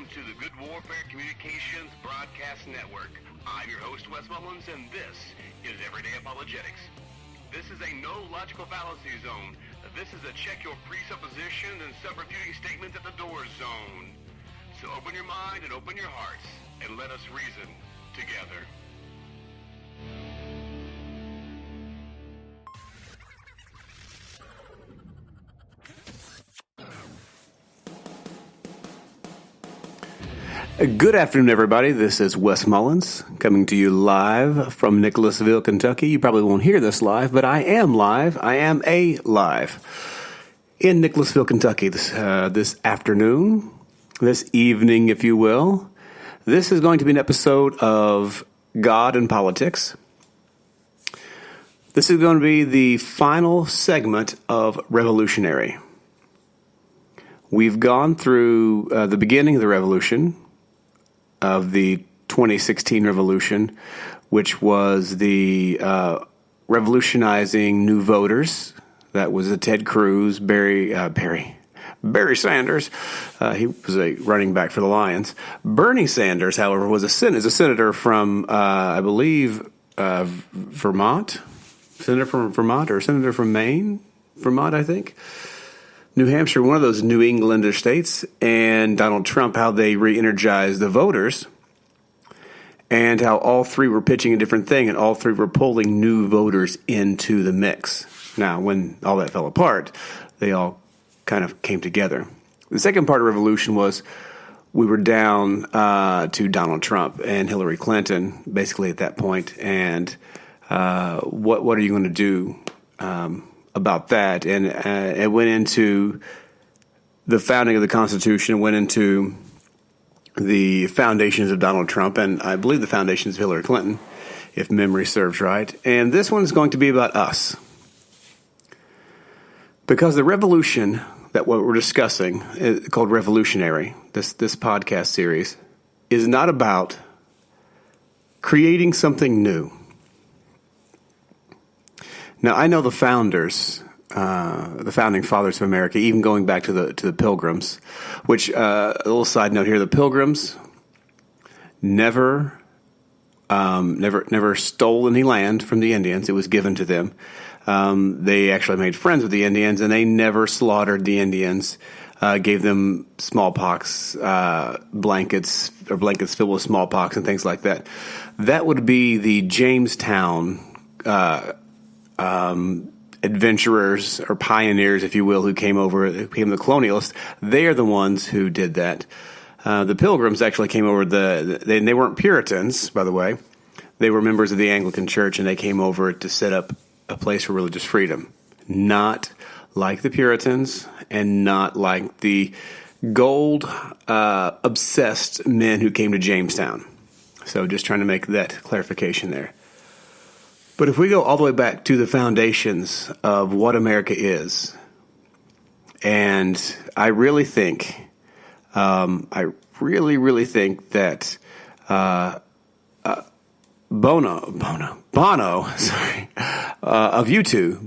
to the Good Warfare Communications Broadcast Network. I'm your host, Wes Mullins, and this is Everyday Apologetics. This is a no logical fallacy zone. This is a check your presuppositions and self-refuting statements at the door zone. So open your mind and open your hearts, and let us reason together. Good afternoon, everybody. This is Wes Mullins coming to you live from Nicholasville, Kentucky. You probably won't hear this live, but I am live. I am live in Nicholasville, Kentucky this afternoon, this evening, if you will. This is going to be an episode of God and Politics. This is going to be the final segment of Revolutionary. We've gone through the beginning of the revolution, of the 2016 revolution, which was the revolutionizing new voters. That was Ted Cruz, Barry Sanders. He was a running back for the Lions. Bernie Sanders, however, is a senator from, I believe, Vermont. Senator from Vermont or senator from Maine? Vermont, I think. New Hampshire, one of those New Englander states, and Donald Trump, how they re-energized the voters, and how all three were pitching a different thing, and all three were pulling new voters into the mix. Now, when all that fell apart, they all kind of came together. The second part of revolution was we were down to Donald Trump and Hillary Clinton, basically at that point, and what are you going to do about that? And it went into the founding of the Constitution, it went into the foundations of Donald Trump, and I believe the foundations of Hillary Clinton, if memory serves right. And this one's going to be about us. Because the revolution that what we're discussing, called Revolutionary, this podcast series, is not about creating something new. Now, I know the founders, the founding fathers of America, even going back to the Pilgrims, which, a little side note here, the Pilgrims never stole any land from the Indians. It was given to them. They actually made friends with the Indians, and they never slaughtered the Indians, gave them smallpox blankets filled with smallpox and things like that. That would be the Jamestown adventurers or pioneers, if you will, who became the colonialists. They are the ones who did that. The Pilgrims actually came over they weren't Puritans, by the way. They were members of the Anglican Church, and they came over to set up a place for religious freedom. Not like the Puritans and not like the gold obsessed men who came to Jamestown. So just trying to make that clarification there. But if we go all the way back to the foundations of what America is, and I really think that Bono of U2,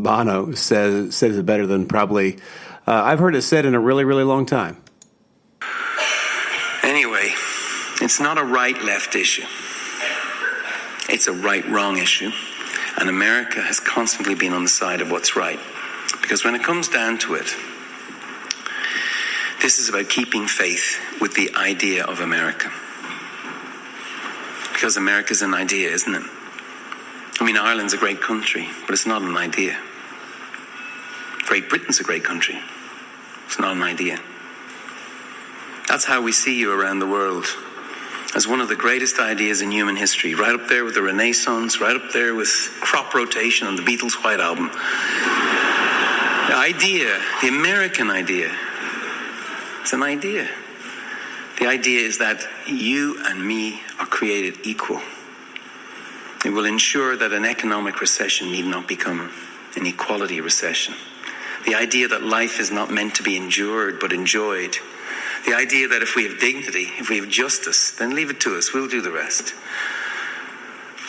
Bono says it better than probably I've heard it said in a really, really long time. Anyway, it's not a right-left issue. It's a right-wrong issue, and America has constantly been on the side of what's right. Because when it comes down to it, this is about keeping faith with the idea of America. Because America's an idea, isn't it? I mean, Ireland's a great country, but it's not an idea. Great Britain's a great country. It's not an idea. That's how we see you around the world. As one of the greatest ideas in human history, right up there with the Renaissance, right up there with crop rotation on the Beatles' White Album. The idea, the American idea, it's an idea. The idea is that you and me are created equal. It will ensure that an economic recession need not become an equality recession. The idea that life is not meant to be endured but enjoyed. The idea that if we have dignity, if we have justice, then leave it to us, we'll do the rest.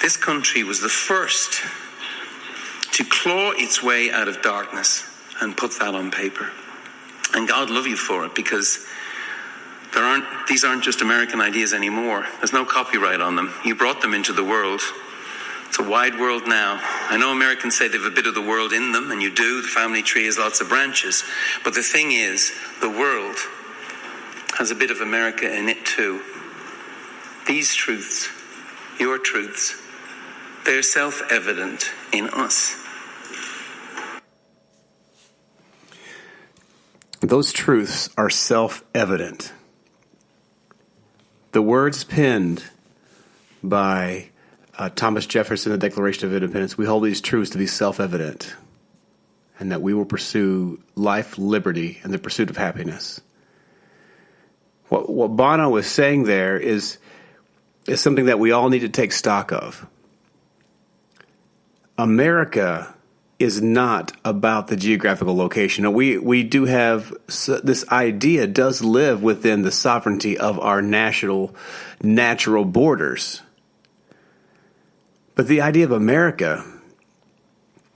This country was the first to claw its way out of darkness and put that on paper. And God love you for it, because These aren't just American ideas anymore. There's no copyright on them. You brought them into the world. It's a wide world now. I know Americans say they have a bit of the world in them, and you do. The family tree has lots of branches. But the thing is, the world has a bit of America in it too. These truths, your truths, they're self-evident in us. Those truths are self-evident. The words penned by Thomas Jefferson in the Declaration of Independence, we hold these truths to be self-evident, and that we will pursue life, liberty, and the pursuit of happiness. What Bono is saying there is something that we all need to take stock of. America is not about the geographical location. Now, we do have this idea does live within the sovereignty of our natural borders. But the idea of America,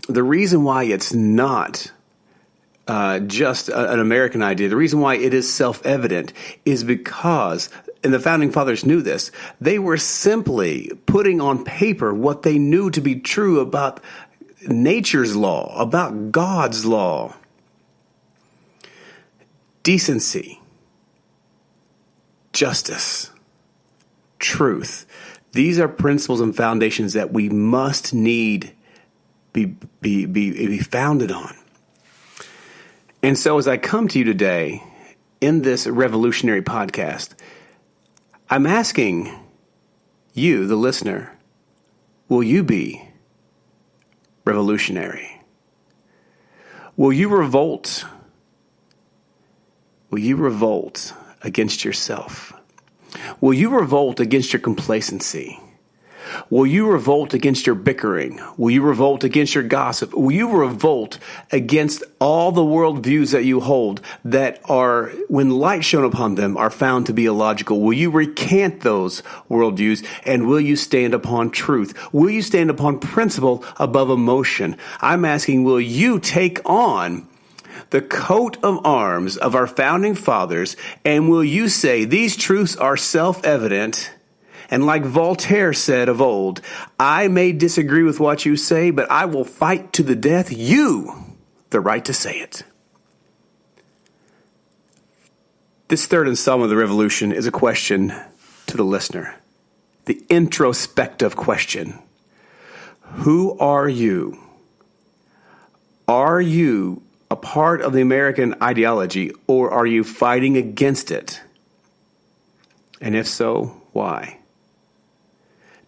the reason why it's not just an American idea, the reason why it is self-evident is because, and the Founding Fathers knew this, they were simply putting on paper what they knew to be true about nature's law, about God's law. Decency, justice, truth. These are principles and foundations that we must need be founded on. And so as I come to you today in this revolutionary podcast, I'm asking you, the listener, will you be revolutionary? Will you revolt? Will you revolt against yourself? Will you revolt against your complacency? Will you revolt against your bickering? Will you revolt against your gossip? Will you revolt against all the worldviews that you hold that are, when light shone upon them, are found to be illogical? Will you recant those worldviews, and will you stand upon truth? Will you stand upon principle above emotion? I'm asking, will you take on the coat of arms of our founding fathers, and will you say these truths are self-evident? And like Voltaire said of old, I may disagree with what you say, but I will fight to the death you the right to say it. This third installment of the revolution is a question to the listener, the introspective question. Who are you? Are you a part of the American ideology, or are you fighting against it? And if so, why?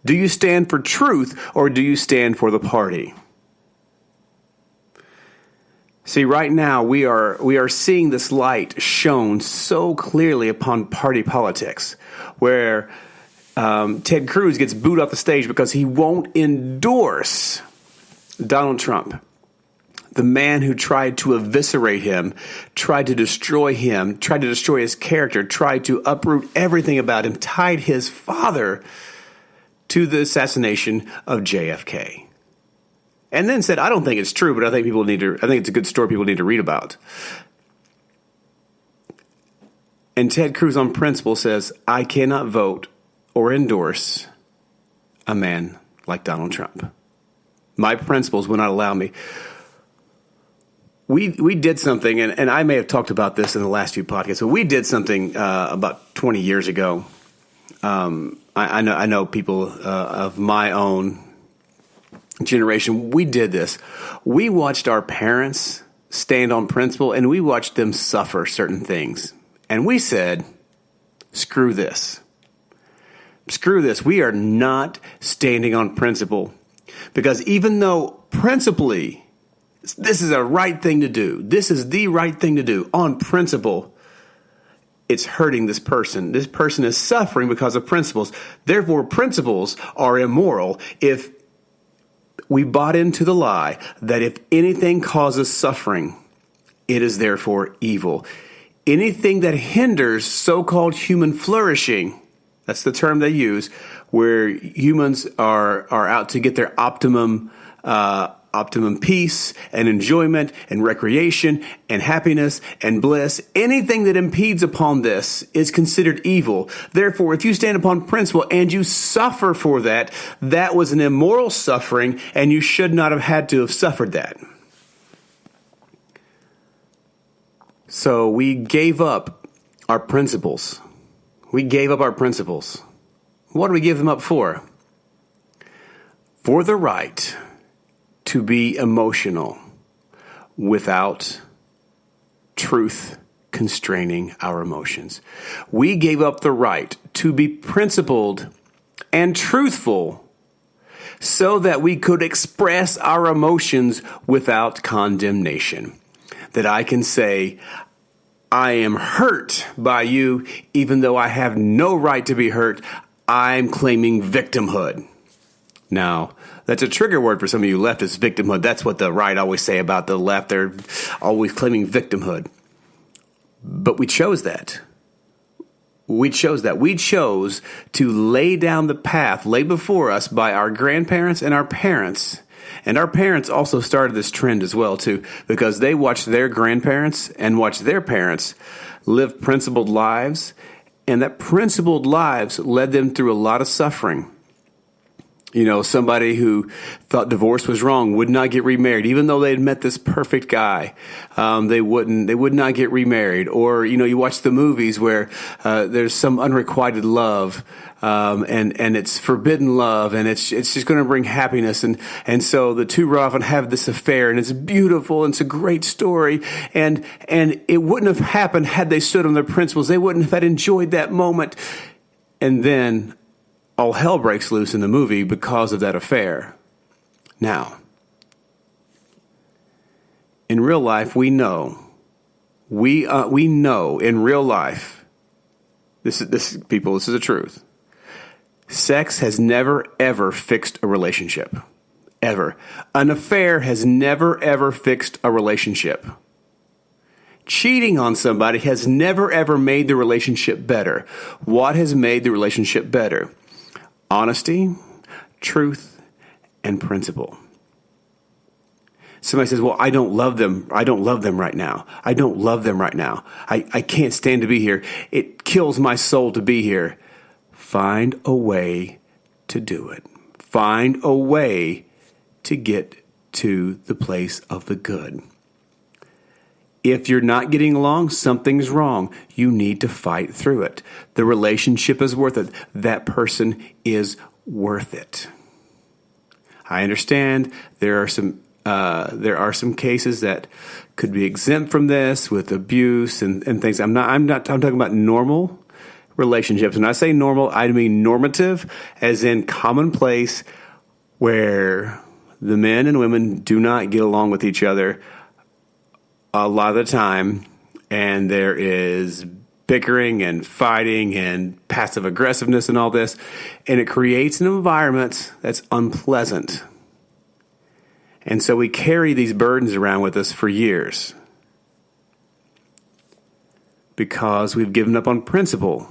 Do you stand for truth, or do you stand for the party? See, right now we are seeing this light shone so clearly upon party politics, where Ted Cruz gets booed off the stage because he won't endorse Donald Trump. The man who tried to eviscerate him, tried to destroy him, tried to destroy his character, tried to uproot everything about him, tied his father to the assassination of JFK. And then said, I don't think it's true, but I think it's a good story people need to read about. And Ted Cruz on principle says, I cannot vote or endorse a man like Donald Trump. My principles will not allow me. We did something, and I may have talked about this in the last few podcasts, but we did something about 20 years ago. I know people of my own generation, we did this. We watched our parents stand on principle, and we watched them suffer certain things. And we said, screw this. Screw this. We are not standing on principle. Because even though principally, this is a right thing to do, this is the right thing to do on principle, it's hurting this person. This person is suffering because of principles. Therefore, principles are immoral if we bought into the lie that if anything causes suffering, it is therefore evil. Anything that hinders so-called human flourishing, that's the term they use, where humans are out to get their optimum optimum peace and enjoyment and recreation and happiness and bliss. Anything that impedes upon this is considered evil. Therefore, if you stand upon principle and you suffer for that, that was an immoral suffering, and you should not have had to have suffered that. So we gave up our principles. We gave up our principles. What do we give them up for? For the right to be emotional without truth constraining our emotions. We gave up the right to be principled and truthful so that we could express our emotions without condemnation. That I can say, I am hurt by you, even though I have no right to be hurt. I'm claiming victimhood. Now, that's a trigger word for some of you leftists, victimhood. That's what the right always say about the left. They're always claiming victimhood. But we chose that. We chose that. We chose to lay down the path laid before us by our grandparents and our parents. And our parents also started this trend as well, too, because they watched their grandparents and watched their parents live principled lives. And that principled lives led them through a lot of suffering. You know, somebody who thought divorce was wrong would not get remarried, even though they had met this perfect guy. They would not get remarried. Or, you know, you watch the movies where there's some unrequited love, and it's forbidden love, and it's just going to bring happiness. And so the two often have this affair, and it's beautiful, and it's a great story. And it wouldn't have happened had they stood on their principles. They wouldn't have had enjoyed that moment. And then all hell breaks loose in the movie because of that affair. Now, in real life, we know in real life, this is the truth. Sex has never, ever fixed a relationship. Ever. An affair has never, ever fixed a relationship. Cheating on somebody has never, ever made the relationship better. What has made the relationship better? Honesty, truth, and principle. Somebody says, well, I don't love them. I don't love them right now. I don't love them right now. I can't stand to be here. It kills my soul to be here. Find a way to do it. Find a way to get to the place of the good. If you're not getting along, something's wrong. You need to fight through it. The relationship is worth it. That person is worth it. I understand there are some cases that could be exempt from this with abuse and things. I'm talking about normal relationships. When I say normal, I mean normative, as in commonplace, where the men and women do not get along with each other a lot of the time, and there is bickering and fighting and passive aggressiveness and all this, and it creates an environment that's unpleasant. And so we carry these burdens around with us for years because we've given up on principle.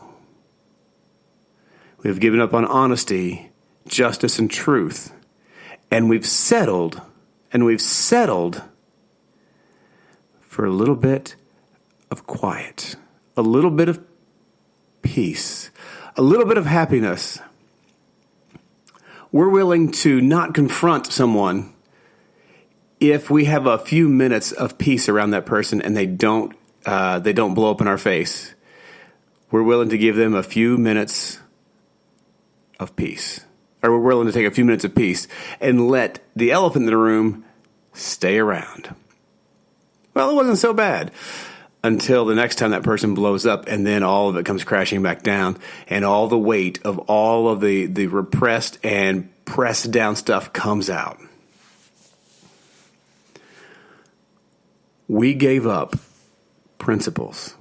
We've given up on honesty, justice, and truth. And we've settled for a little bit of quiet, a little bit of peace, a little bit of happiness. We're willing to not confront someone if we have a few minutes of peace around that person and they don't blow up in our face. We're willing to give them a few minutes of peace. Or we're willing to take a few minutes of peace and let the elephant in the room stay around. Well, it wasn't so bad until the next time that person blows up, and then all of it comes crashing back down, and all the weight of all of the repressed and pressed down stuff comes out. We gave up principles,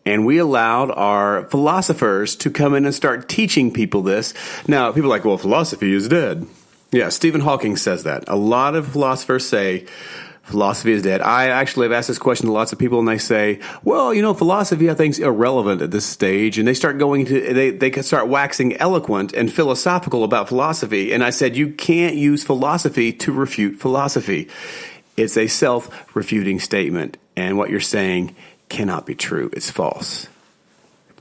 and we allowed our philosophers to come in and start teaching people this. Now, people are like, well, philosophy is dead. Yeah, Stephen Hawking says that. A lot of philosophers say Philosophy is dead. I actually have asked this question to lots of people, and they say, well, philosophy I think is irrelevant at this stage. And they start they can start waxing eloquent and philosophical about philosophy. And I said, you can't use philosophy to refute philosophy. It's a self-refuting statement. And what you're saying cannot be true. It's false.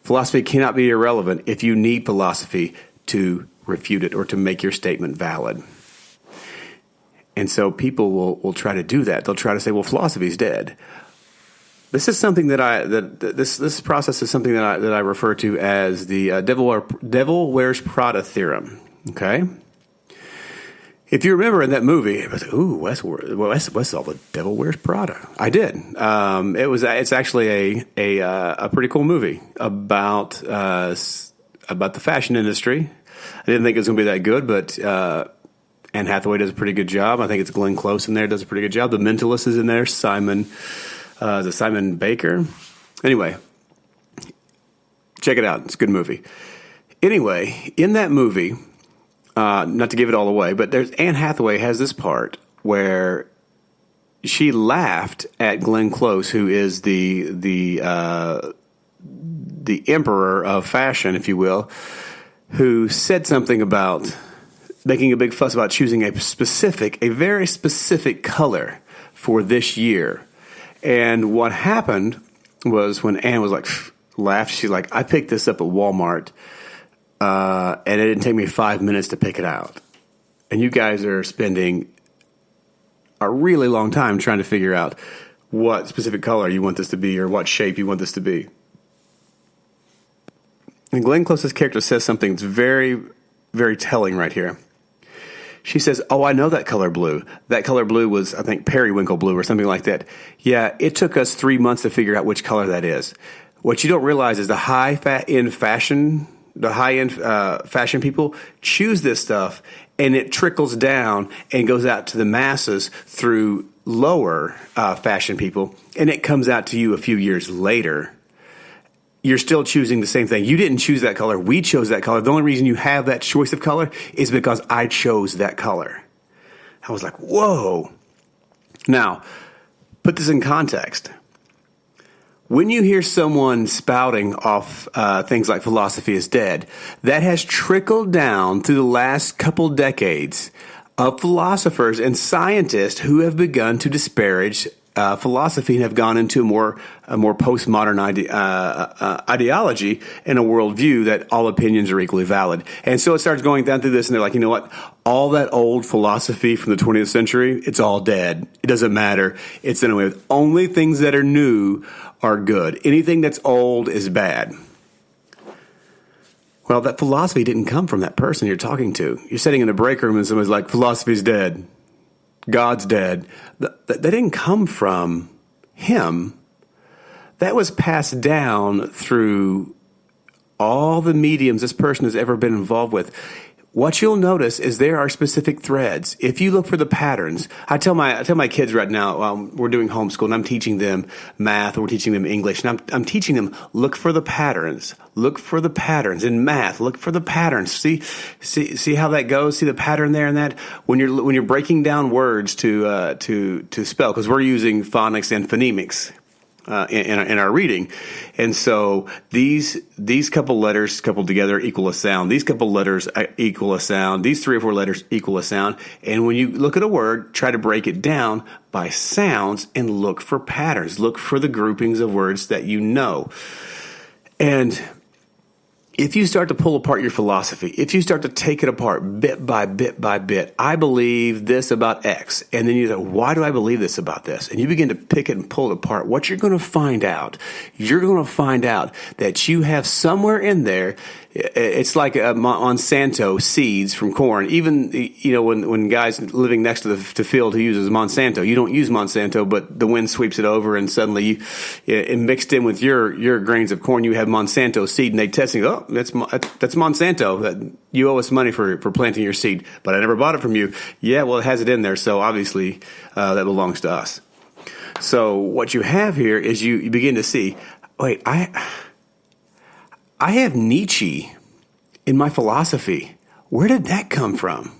Philosophy cannot be irrelevant if you need philosophy to refute it or to make your statement valid. And so people will try to do that. They'll try to say, well, philosophy is dead. This is something this process is something that I refer to as the devil wears Prada theorem. Okay? If you remember in that movie, it was, Wes saw the devil wears Prada. I did. It's actually a pretty cool movie about the fashion industry. I didn't think it was going to be that good, but Anne Hathaway does a pretty good job. I think it's Glenn Close in there does a pretty good job. The Mentalist is in there. Simon Baker. Anyway, check it out. It's a good movie. Anyway, in that movie, not to give it all away, but Anne Hathaway has this part where she laughed at Glenn Close, who is the emperor of fashion, if you will, who said something about making a big fuss about choosing a very specific color for this year. And what happened was when Anne was laughed, she's like, I picked this up at Walmart, and it didn't take me 5 minutes to pick it out. And you guys are spending a really long time trying to figure out what specific color you want this to be or what shape you want this to be. And Glenn Close's character says something that's very, very telling right here. She says, I know that color blue. That color blue was, I think, periwinkle blue or something like that. Yeah, it took us 3 months to figure out which color that is. What you don't realize is the high-end fashion people choose this stuff, and it trickles down and goes out to the masses through lower fashion people, and it comes out to you a few years later. You're still choosing the same thing. You didn't choose that color. We chose that color. The only reason you have that choice of color is because I chose that color. I was like, whoa. Now, put this in context. When you hear someone spouting off things like philosophy is dead, that has trickled down through the last couple decades of philosophers and scientists who have begun to disparage philosophy and have gone into a more postmodern ideology and a worldview that all opinions are equally valid. And so it starts going down through this, and they're like, you know what? All that old philosophy from the 20th century, it's all dead. It doesn't matter. It's done away with. Only things that are new are good. Anything that's old is bad. Well, that philosophy didn't come from that person you're talking to. You're sitting in a break room and someone's like, philosophy's dead. God's dead. That didn't come from him. That was passed down through all the mediums this person has ever been involved with. What you'll notice is there are specific threads. If you look for the patterns, I tell my kids right now, we're doing homeschool and I'm teaching them math, or we're teaching them English, and I'm teaching them, look for the patterns. Look for the patterns in math. Look for the patterns. See how that goes. See the pattern there and that. When you're breaking down words to spell, because we're using phonics and phonemics. In our reading. And so these couple letters coupled together equal a sound. These couple letters equal a sound. These 3 or 4 letters equal a sound. And when you look at a word, try to break it down by sounds and look for patterns. Look for the groupings of words that you know. And if you start to pull apart your philosophy, if you start to take it apart bit by bit by bit, I believe this about X. And then you say, why do I believe this about this? And you begin to pick it and pull it apart. What you're going to find out that you have somewhere in there. It's like Monsanto seeds from corn. Even, when guys living next to the field who uses Monsanto, you don't use Monsanto, but the wind sweeps it over and suddenly it mixed in with your grains of corn, you have Monsanto seed, and they test and go, oh, that's Monsanto. That you owe us money for planting your seed, but I never bought it from you. Yeah, well, it has it in there, so obviously that belongs to us. So what you have here is you begin to see, wait, I have Nietzsche in my philosophy. Where did that come from?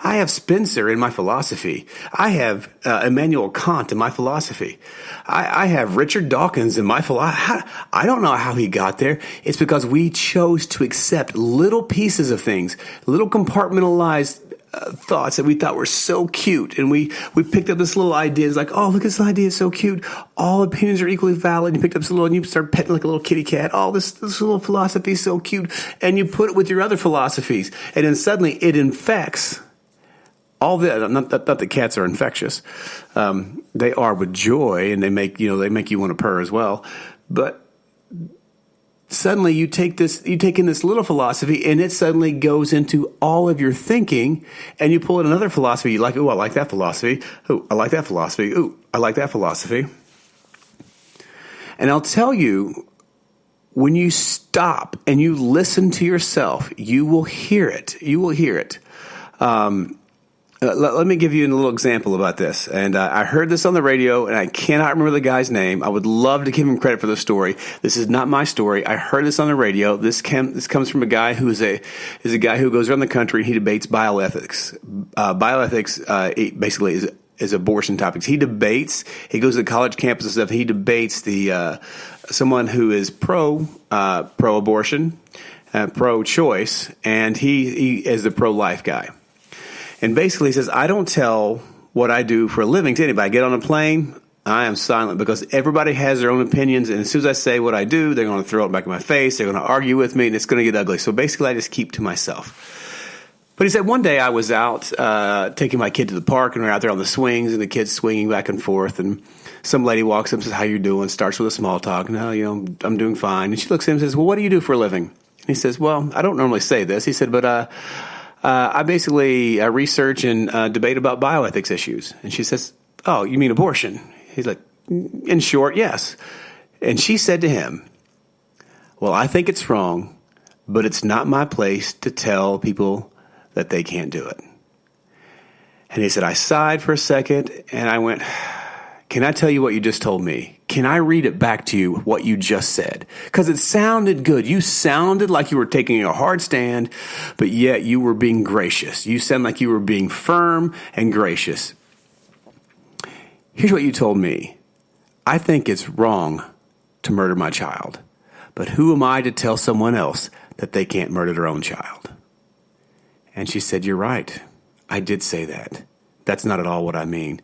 I have Spencer in my philosophy. I have Immanuel Kant in my philosophy. I have Richard Dawkins in my philosophy. I don't know how he got there. It's because we chose to accept little pieces of things, little compartmentalized thoughts that we thought were so cute. And we picked up this little idea. It's like, oh, look, this idea is so cute. All opinions are equally valid. You picked up this little, and you start petting like a little kitty cat. Oh, this little philosophy is so cute. And you put it with your other philosophies. And then suddenly it infects all the, not that cats are infectious. They are with joy, and they make you want to purr as well. But suddenly you take in this little philosophy, and it suddenly goes into all of your thinking, and you pull in another philosophy. You like, oh, I like that philosophy. Oh, I like that philosophy. Oh, I like that philosophy. And I'll tell you, when you stop and you listen to yourself, you will hear it. You will hear it. Let me give you a little example about this. And I heard this on the radio, and I cannot remember the guy's name. I would love to give him credit for the story. This is not my story. I heard this on the radio. This comes from a guy who is a guy who goes around the country and he debates bioethics. Bioethics basically is abortion topics. He goes to the college campus and stuff. He debates someone who is pro-abortion, pro-choice, and he is the pro-life guy. And basically he says, I don't tell what I do for a living to anybody. I get on a plane, I am silent, because everybody has their own opinions. And as soon as I say what I do, they're going to throw it back in my face. They're going to argue with me, and it's going to get ugly. So basically I just keep to myself. But he said, one day I was out taking my kid to the park, and we're out there on the swings, and the kid's swinging back and forth. And some lady walks up and says, how you doing? Starts with a small talk. No, I'm doing fine. And she looks at him and says, well, what do you do for a living? And he says, well, I don't normally say this. He said, but I basically research and debate about bioethics issues. And she says, oh, you mean abortion? He's like, in short, yes. And she said to him, well, I think it's wrong, but it's not my place to tell people that they can't do it. And he said, I sighed for a second, and I went, can I tell you what you just told me? Can I read it back to you, what you just said? Because it sounded good. You sounded like you were taking a hard stand, but yet you were being gracious. You sound like you were being firm and gracious. Here's what you told me. I think it's wrong to murder my child, but who am I to tell someone else that they can't murder their own child? And she said, you're right. I did say that. That's not at all what I mean.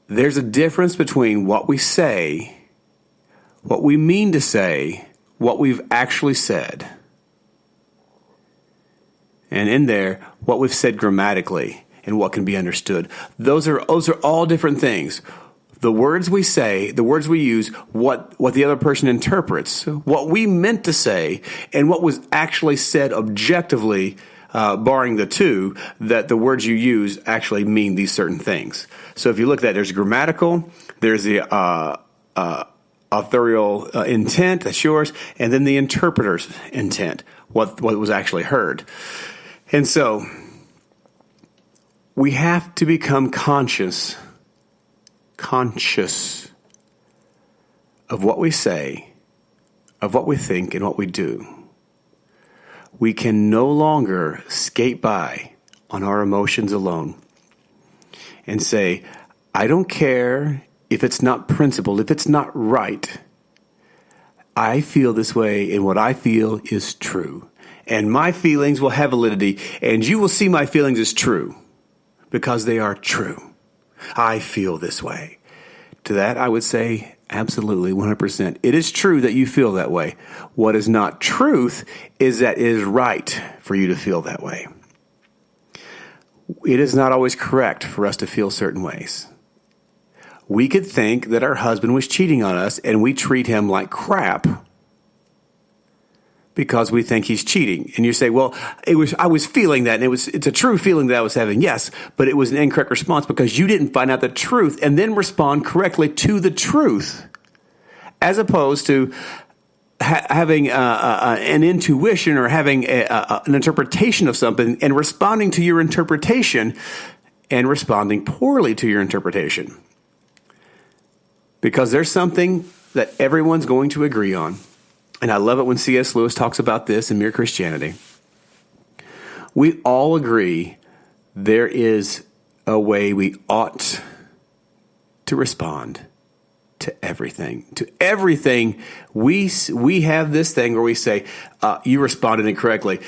There's a difference between what we say, what we mean to say, what we've actually said. And in there, what we've said grammatically and what can be understood. Those are all different things. The words we say, the words we use, what the other person interprets, what we meant to say, and what was actually said objectively, barring the two, that the words you use actually mean these certain things. So if you look at that, there's grammatical, there's the authorial intent, that's yours, and then the interpreter's intent, what was actually heard. And so we have to become conscious of what we say, of what we think, and what we do. We can no longer skate by on our emotions alone and say, I don't care if it's not principled, if it's not right. I feel this way, and what I feel is true. And my feelings will have validity, and you will see my feelings as true because they are true. I feel this way. To that, I would say, absolutely, 100%. It is true that you feel that way. What is not truth is that it is right for you to feel that way. It is not always correct for us to feel certain ways. We could think that our husband was cheating on us, and we treat him like crap because we think he's cheating. And you say, well, I was feeling that, and it's a true feeling that I was having. Yes, but it was an incorrect response because you didn't find out the truth and then respond correctly to the truth, as opposed to having an intuition or having an interpretation of something and responding to your interpretation and responding poorly to your interpretation. Because there's something that everyone's going to agree on. And I love it when C.S. Lewis talks about this in Mere Christianity. We all agree there is a way we ought to respond to everything. To everything, we have this thing where we say, you responded incorrectly.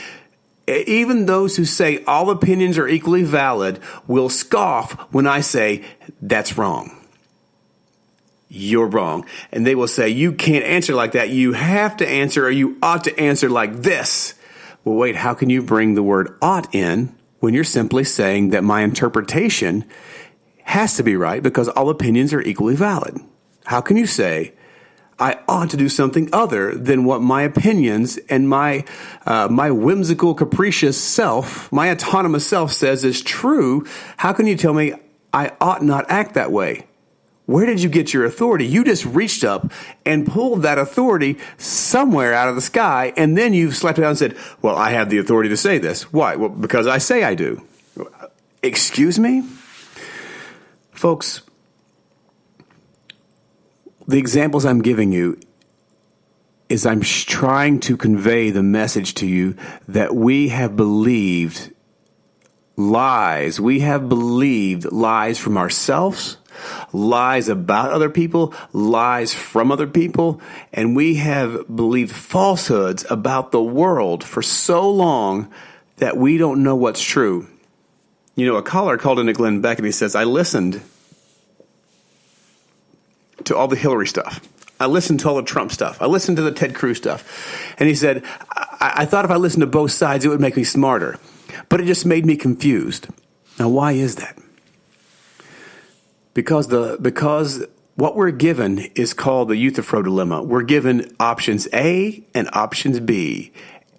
Even those who say all opinions are equally valid will scoff when I say, that's wrong. You're wrong. And they will say, you can't answer like that. You have to answer, or you ought to answer like this. Well, wait, how can you bring the word ought in when you're simply saying that my interpretation has to be right because all opinions are equally valid? How can you say I ought to do something other than what my opinions and my whimsical, capricious self, my autonomous self says is true? How can you tell me I ought not act that way? Where did you get your authority? You just reached up and pulled that authority somewhere out of the sky, and then you slapped it down and said, well, I have the authority to say this. Why? Well, because I say I do. Excuse me? Folks, the examples I'm giving you is I'm trying to convey the message to you that we have believed lies. We have believed lies from ourselves, lies about other people, lies from other people, and we have believed falsehoods about the world for so long that we don't know what's true. You know, a caller called into Glenn Beck and he says, I listened to all the Hillary stuff. I listened to all the Trump stuff. I listened to the Ted Cruz stuff. And he said, I thought if I listened to both sides, it would make me smarter. But it just made me confused. Now, why is that? Because what we're given is called the Euthyphro Dilemma. We're given options A and options B.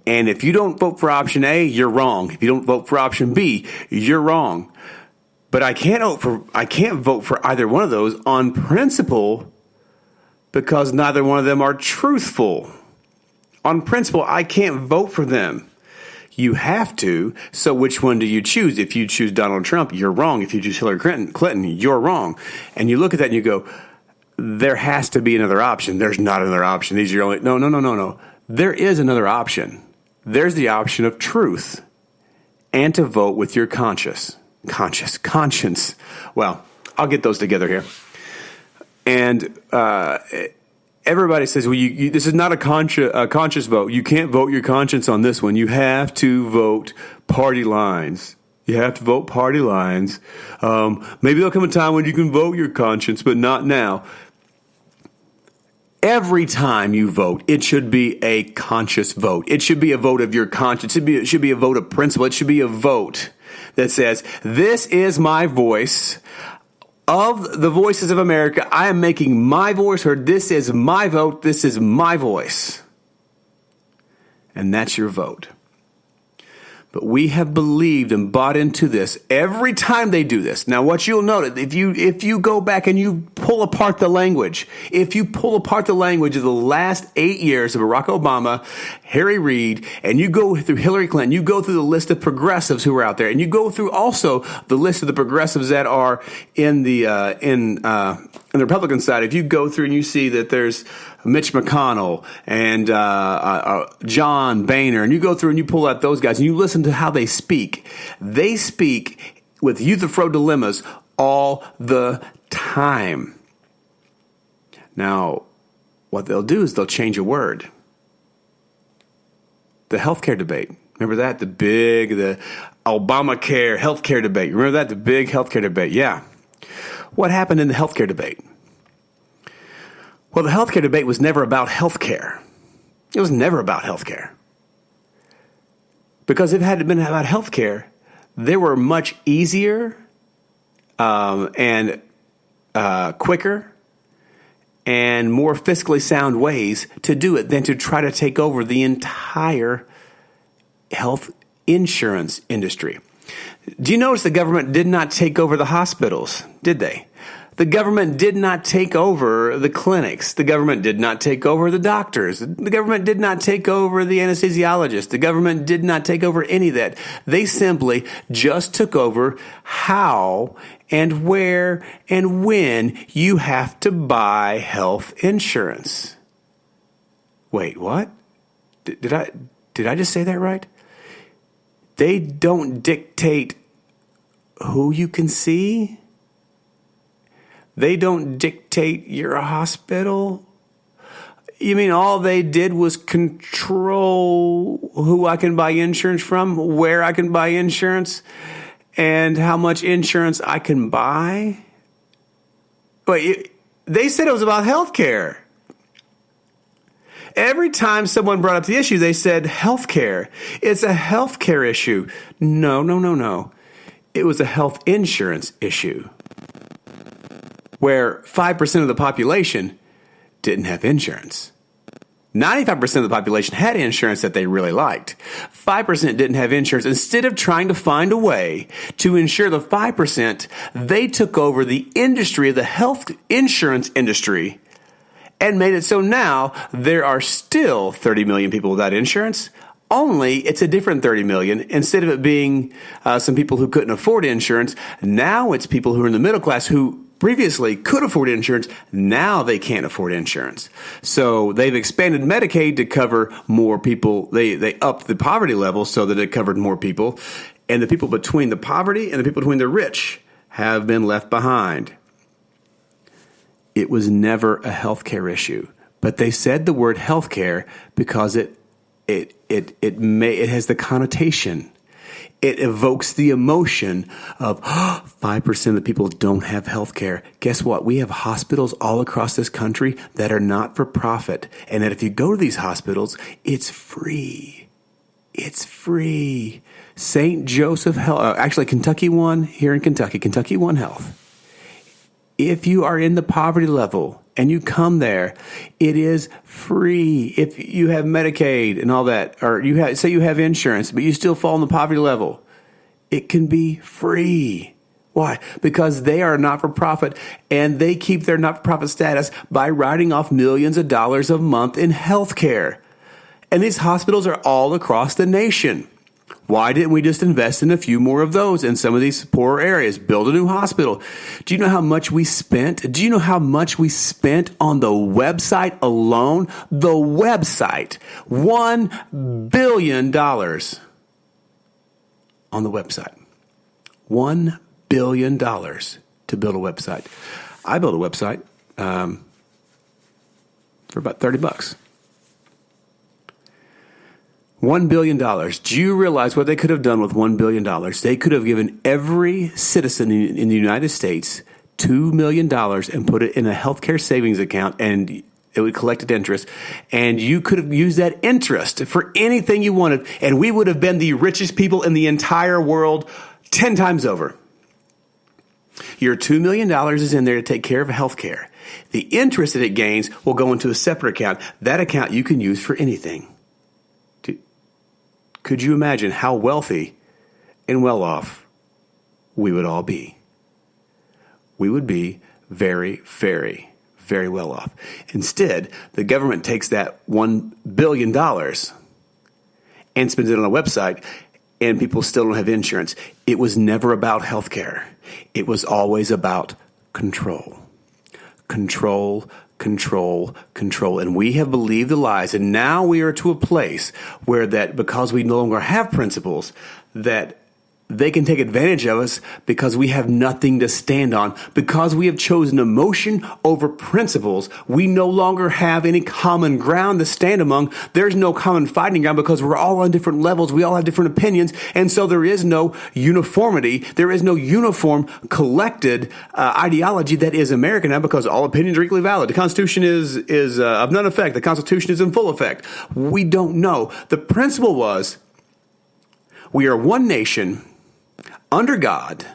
And if you don't vote for option A, you're wrong. If you don't vote for option B, you're wrong. But I can't vote for either one of those on principle because neither one of them are truthful. On principle, I can't vote for them. You have to. So which one do you choose? If you choose Donald Trump, you're wrong. If you choose Hillary Clinton, you're wrong. And you look at that and you go, there has to be another option. There's not another option. These are only, no. There is another option. There's the option of truth and to vote with your conscience. Well, I'll get those together here. And everybody says, well, this is not a conscious vote. You can't vote your conscience on this one. You have to vote party lines. You have to vote party lines. Maybe there'll come a time when you can vote your conscience, but not now. Every time you vote, it should be a conscious vote. It should be a vote of your conscience. It should be a vote of principle. It should be a vote that says, this is my voice. Of the voices of America, I am making my voice heard. This is my vote. This is my voice. And that's your vote. But we have believed and bought into this every time they do this. Now, what you'll notice, if you go back and you pull apart the language, if you pull apart the language of the last 8 years of Barack Obama, Harry Reid, and you go through Hillary Clinton, you go through the list of progressives who are out there, and you go through also the list of the progressives that are in the Republican side. If you go through and you see that there's Mitch McConnell and John Boehner, and you go through and you pull out those guys and you listen to how they speak. They speak with Euthyphro dilemmas all the time. Now, what they'll do is they'll change a word. The healthcare debate. Remember that? The Obamacare healthcare debate. Remember that? The big healthcare debate. Yeah. What happened in the healthcare debate? Well, the healthcare debate was never about healthcare. It was never about healthcare. Because if it had been about healthcare, there were much easier and quicker and more fiscally sound ways to do it than to try to take over the entire health insurance industry. Do you notice the government did not take over the hospitals, did they? The government did not take over the clinics. The government did not take over the doctors. The government did not take over the anesthesiologists. The government did not take over any of that. They simply just took over how and where and when you have to buy health insurance. Wait, what? Did I just say that right? They don't dictate who you can see. They don't dictate your hospital. You mean all they did was control who I can buy insurance from, where I can buy insurance, and how much insurance I can buy? Wait, they said it was about health care. Every time someone brought up the issue, they said health care. It's a health care issue. No. It was a health insurance issue where 5% of the population didn't have insurance. 95% of the population had insurance that they really liked. 5% didn't have insurance. Instead of trying to find a way to insure the 5%, they took over the industry of the health insurance industry and made it so now there are still 30 million people without insurance. Only it's a different 30 million. Instead of it being some people who couldn't afford insurance, now it's people who are in the middle class who previously could afford insurance. Now they can't afford insurance. So they've expanded Medicaid to cover more people. They upped the poverty level so that it covered more people. And the people between the poverty and the people between the rich have been left behind. It was never a healthcare issue. But they said the word healthcare because it has the connotation. It evokes the emotion of 5% of the people don't have health care. Guess what? We have hospitals all across this country that are not for profit. And that if you go to these hospitals, it's free. It's free. St. Joseph Health, actually Kentucky One here in Kentucky, Kentucky One Health. If you are in the poverty level and you come there, it is free. If you have Medicaid and all that, or say you have insurance, but you still fall in the poverty level, it can be free. Why? Because they are not-for-profit, and they keep their not-for-profit status by writing off millions of dollars a month in health care. And these hospitals are all across the nation. Why didn't we just invest in a few more of those in some of these poorer areas? Build a new hospital. Do you know how much we spent? Do you know how much we spent on the website alone? The website. $1 billion on the website. $1 billion to build a website. I built a website for about $30. $1 billion. Do you realize what they could have done with $1 billion? They could have given every citizen in the United States $2 million and put it in a healthcare savings account, and it would collect interest. And you could have used that interest for anything you wanted, and we would have been the richest people in the entire world 10 times over. Your $2 million is in there to take care of healthcare. The interest that it gains will go into a separate account. That account you can use for anything. Could you imagine how wealthy and well off we would all be? We would be very, very, very well off. Instead, the government takes that $1 billion and spends it on a website, and people still don't have insurance. It was never about healthcare. It was always about control. Control. And we have believed the lies. And now we are to a place where that because we no longer have principles, that they can take advantage of us because we have nothing to stand on. Because we have chosen emotion over principles, we no longer have any common ground to stand among. There's no common fighting ground because we're all on different levels. We all have different opinions. And so there is no uniformity. There is no uniform collected ideology that is American now because all opinions are equally valid. The Constitution is of none effect. The Constitution is in full effect. We don't know. The principle was we are one nation under God,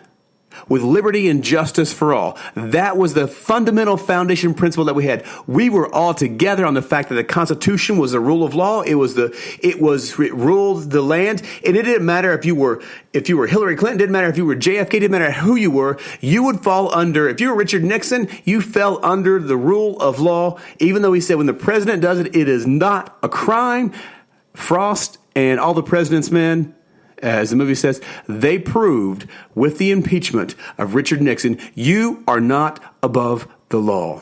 with liberty and justice for all. That was the fundamental foundation principle that we had. We were all together on the fact that the Constitution was the rule of law. It ruled the land, and it didn't matter if you were Hillary Clinton, didn't matter if you were JFK, didn't matter who you were. You would fall under. If you were Richard Nixon, you fell under the rule of law. Even though he said when the president does it, it is not a crime. Frost and all the president's men, as the movie says, they proved with the impeachment of Richard Nixon, you are not above the law.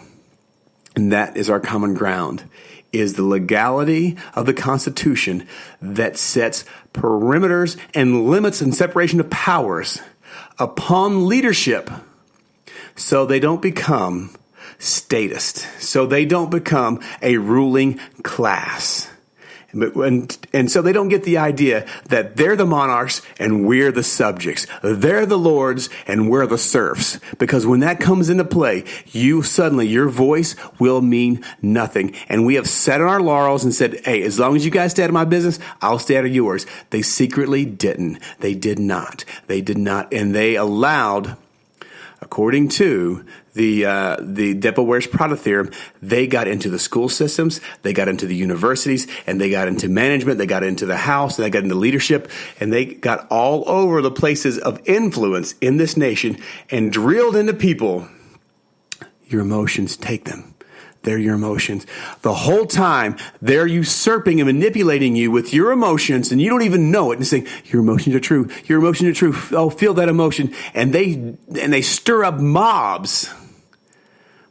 And that is our common ground, is the legality of the Constitution that sets perimeters and limits and separation of powers upon leadership so they don't become statist, so they don't become a ruling class. And so they don't get the idea that they're the monarchs and we're the subjects. They're the lords and we're the serfs. Because when that comes into play, your voice will mean nothing. And we have sat on our laurels and said, hey, as long as you guys stay out of my business, I'll stay out of yours. They secretly didn't. They did not. They did not. And they allowed, according to the Depo Wears Prada theorem, they got into the school systems, they got into the universities, and they got into management, they got into the house, and they got into leadership, and they got all over the places of influence in this nation and drilled into people. Your emotions, take them. They're your emotions. The whole time, they're usurping and manipulating you with your emotions, and you don't even know it, and saying, your emotions are true. Your emotions are true. Oh, feel that emotion. And they stir up mobs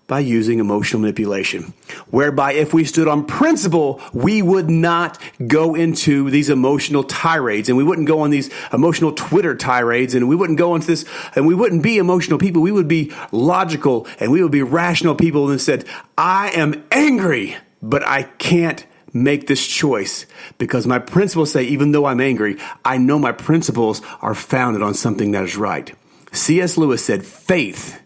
by using emotional manipulation, whereby if we stood on principle, we would not go into these emotional tirades, and we wouldn't go on these emotional Twitter tirades, and we wouldn't go into this, and we wouldn't be emotional people. We would be logical, and we would be rational people, and said, I am angry, but I can't make this choice because my principles say, even though I'm angry, I know my principles are founded on something that is right. C.S. Lewis said, faith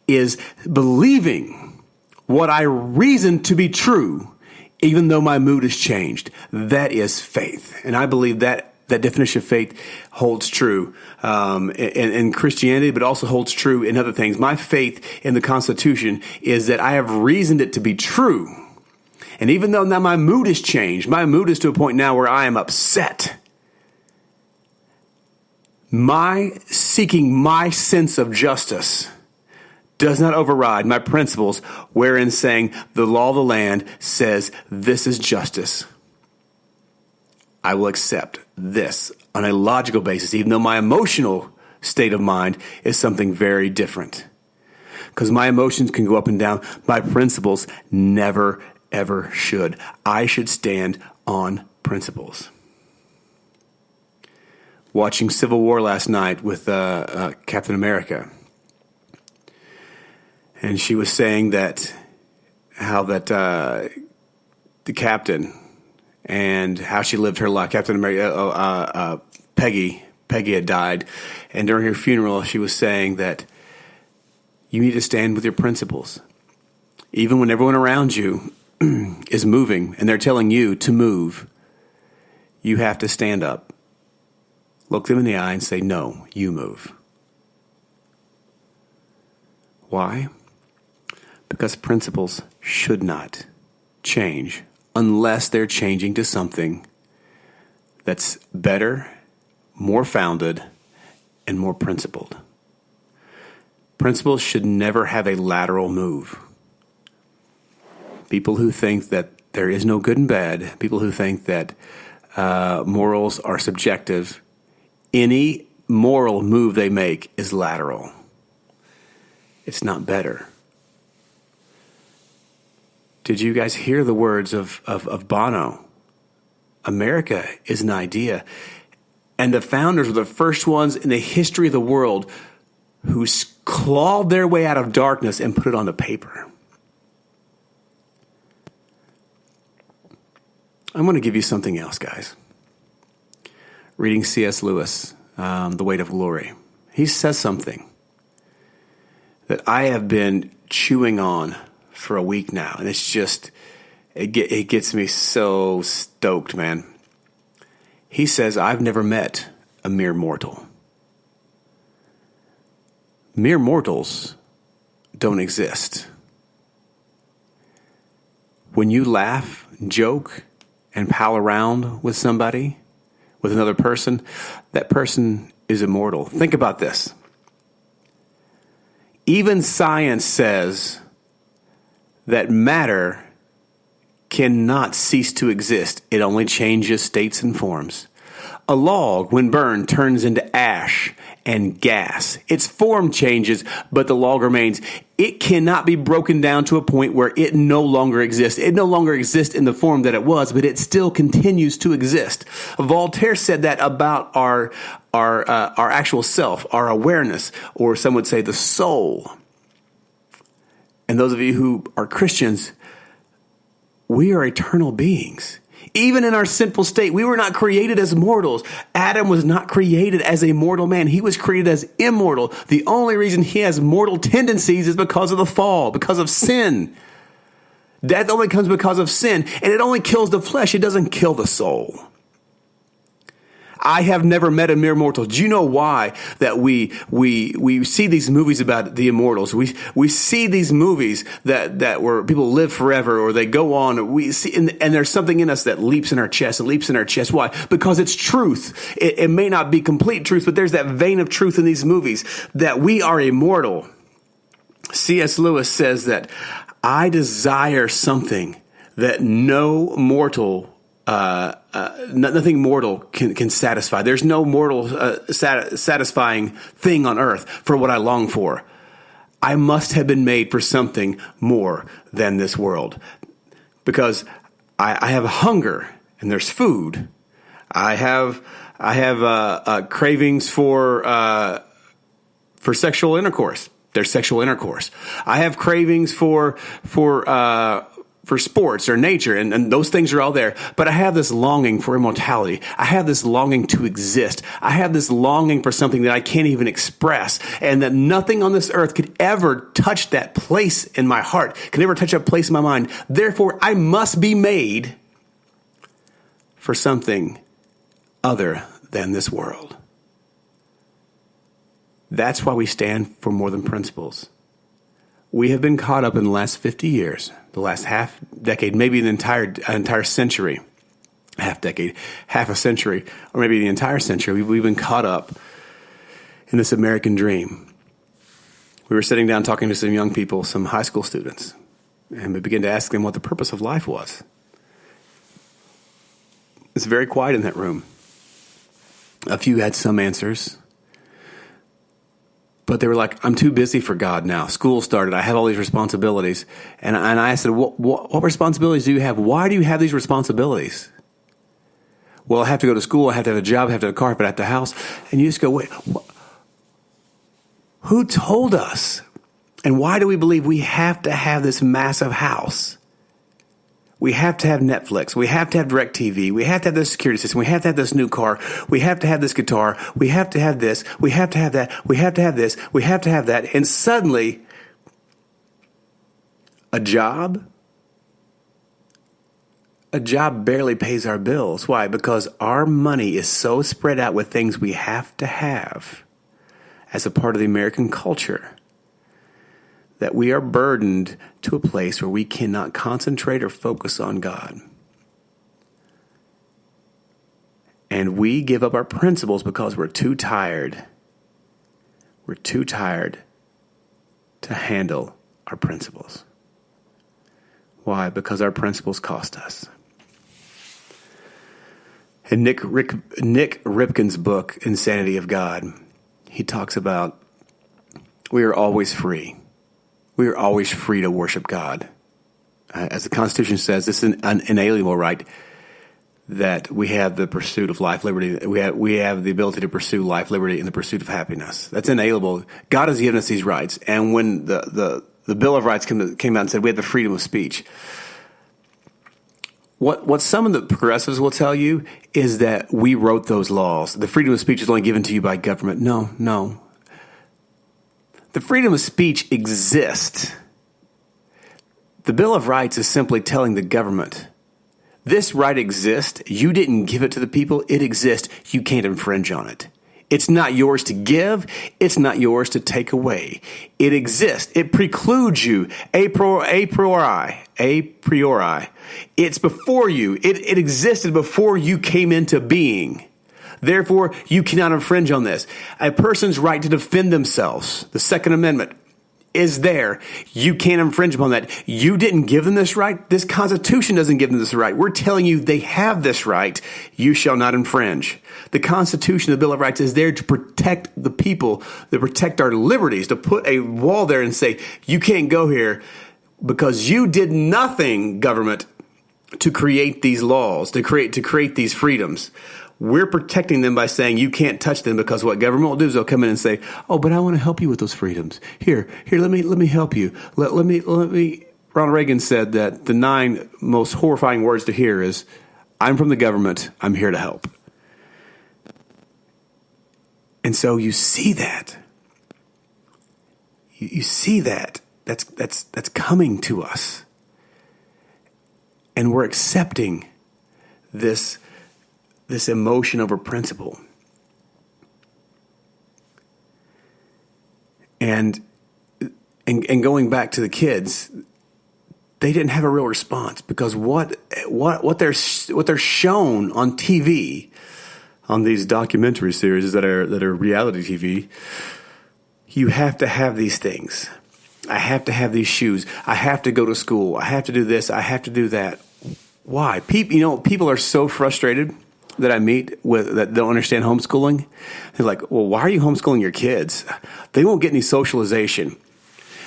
is believing what I reason to be true, even though my mood has changed. That is faith. And I believe that definition of faith holds true in Christianity, but also holds true in other things. My faith in the Constitution is that I have reasoned it to be true. And even though now my mood has changed, my mood is to a point now where I am upset. My seeking my sense of justice does not override my principles, wherein saying the law of the land says this is justice. I will accept this on a logical basis, even though my emotional state of mind is something very different. Because my emotions can go up and down. My principles never, ever should. I should stand on principles. Watching Civil War last night with Captain America. And she was saying how the captain and how she lived her life. Captain America, Peggy had died. And during her funeral, she was saying that you need to stand with your principles. Even when everyone around you is moving and they're telling you to move, you have to stand up. Look them in the eye and say, no, you move. Why? Because principles should not change unless they're changing to something that's better, more founded, and more principled. Principles should never have a lateral move. People who think that there is no good and bad, people who think that morals are subjective, any moral move they make is lateral. It's not better. Did you guys hear the words of Bono? America is an idea. And the founders were the first ones in the history of the world who clawed their way out of darkness and put it onto paper. I'm going to give you something else, guys. Reading C.S. Lewis, The Weight of Glory. He says something that I have been chewing on for a week now, and it's just, it gets me so stoked, man. He says, I've never met a mere mortal. Mere mortals don't exist. When you laugh, joke, and pal around with somebody, with another person, that person is immortal. Think about this. Even science says that matter cannot cease to exist. It only changes states and forms. A log, when burned, turns into ash and gas. Its form changes, but the log remains. It cannot be broken down to a point where it no longer exists. It no longer exists in the form that it was, but it still continues to exist. Voltaire said that about our our actual self, our awareness, or some would say the soul. And those of you who are Christians, we are eternal beings. Even in our sinful state, we were not created as mortals. Adam was not created as a mortal man. He was created as immortal. The only reason he has mortal tendencies is because of the fall, because of sin. Death only comes because of sin, and it only kills the flesh. It doesn't kill the soul. I have never met a mere mortal. Do you know why that we see these movies about the immortals? We see these movies that where people live forever or they go on. We see, and there's something in us that leaps in our chest. It leaps in our chest. Why? Because it's truth. It may not be complete truth, but there's that vein of truth in these movies that we are immortal. C.S. Lewis says that I desire something that no mortal nothing mortal can satisfy. There's no mortal satisfying thing on earth for what I long for. I must have been made for something more than this world, because I have hunger and there's food. I have cravings for sexual intercourse. There's sexual intercourse. I have cravings for sports or nature, and those things are all there. But I have this longing for immortality. I have this longing to exist. I have this longing for something that I can't even express, and that nothing on this earth could ever touch that place in my heart, can ever touch that place in my mind. Therefore, I must be made for something other than this world. That's why we stand for more than principles. We have been caught up in the last 50 years, the last half decade, maybe an entire century, half decade, half a century, or maybe the entire century. We've been caught up in this American dream. We were sitting down talking to some young people, some high school students, and we began to ask them what the purpose of life was. It's very quiet in that room. A few had some answers. But they were like, I'm too busy for God now. School started. I have all these responsibilities. And I said, what responsibilities do you have? Why do you have these responsibilities? Well, I have to go to school. I have to have a job. I have to have a car. I have to have a house. And you just go, wait, who told us? And why do we believe we have to have this massive house? We have to have Netflix. We have to have DirecTV. We have to have this security system. We have to have this new car. We have to have this guitar. We have to have this. We have to have that. We have to have this. We have to have that. And suddenly, a job barely pays our bills. Why? Because our money is so spread out with things we have to have as a part of the American culture that we are burdened to a place where we cannot concentrate or focus on God. And we give up our principles because we're too tired. We're too tired to handle our principles. Why? Because our principles cost us. In Nick Ripken's book, Insanity of God, he talks about we are always free. We are always free to worship God. As the Constitution says, this is an inalienable right that we have the pursuit of life, liberty. We have the ability to pursue life, liberty, and the pursuit of happiness. That's inalienable. God has given us these rights. And when the Bill of Rights came out and said we have the freedom of speech, what some of the progressives will tell you is that we wrote those laws. The freedom of speech is only given to you by government. No. The freedom of speech exists. The Bill of Rights is simply telling the government, this right exists. You didn't give it to the people. It exists. You can't infringe on it. It's not yours to give. It's not yours to take away. It exists. It precludes you a priori. It's before you. It existed before you came into being. Therefore, you cannot infringe on this. A person's right to defend themselves, the Second Amendment, is there. You can't infringe upon that. You didn't give them this right. This Constitution doesn't give them this right. We're telling you they have this right. You shall not infringe. The Constitution, the Bill of Rights, is there to protect the people, to protect our liberties, to put a wall there and say, you can't go here because you did nothing, government, to create these laws, to create these freedoms. we're protecting them by saying you can't touch them, because what government will do is they'll come in and say, oh, but I want to help you with those freedoms. Here, let me help you. Let me. Ronald Reagan said that the 9 most horrifying words to hear is, I'm from the government, I'm here to help. And so you see that. You see that. That's coming to us. And we're accepting this emotion over principle. And going back to the kids, they didn't have a real response, because what they're shown on TV, on these documentary series that are reality TV, you have to have these things. I have to have these shoes. I have to go to school. I have to do this. I have to do that. Why? People are so frustrated that I meet with that don't understand homeschooling. They're like, well, why are you homeschooling your kids? They won't get any socialization.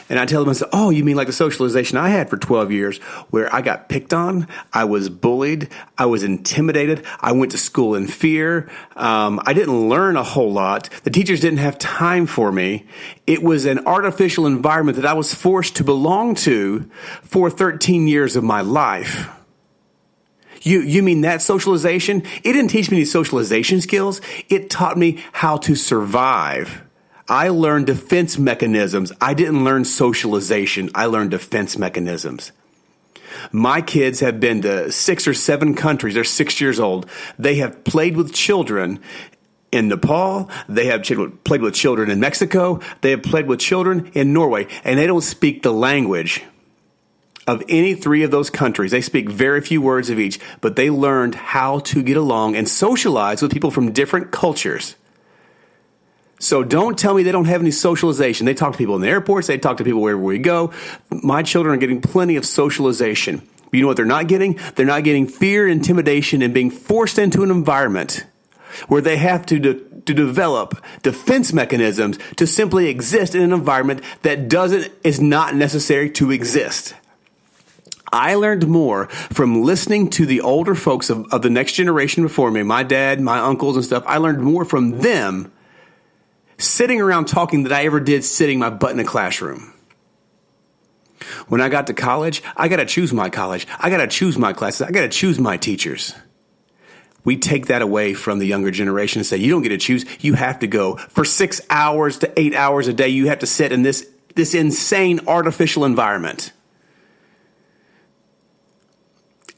And I tell them, I say, oh, you mean like the socialization I had for 12 years where I got picked on, I was bullied, I was intimidated, I went to school in fear, I didn't learn a whole lot, the teachers didn't have time for me. It was an artificial environment that I was forced to belong to for 13 years of my life. You mean that socialization? It didn't teach me any socialization skills. It taught me how to survive. I learned defense mechanisms. I didn't learn socialization. I learned defense mechanisms. My kids have been to 6 or 7 countries. They're 6 years old. They have played with children in Nepal. They have played with children in Mexico. They have played with children in Norway. And they don't speak the language of any 3 of those countries. They speak very few words of each, but they learned how to get along and socialize with people from different cultures. So don't tell me they don't have any socialization. They talk to people in the airports. They talk to people wherever we go. My children are getting plenty of socialization. But you know what they're not getting? They're not getting fear, intimidation, and being forced into an environment where they have to develop defense mechanisms to simply exist in an environment that is not necessary to exist. I learned more from listening to the older folks of the next generation before me, my dad, my uncles and stuff. I learned more from them sitting around talking than I ever did sitting my butt in a classroom. When I got to college, I got to choose my college. I got to choose my classes. I got to choose my teachers. We take that away from the younger generation and say, you don't get to choose. You have to go for 6 hours to 8 hours a day. You have to sit in this insane artificial environment.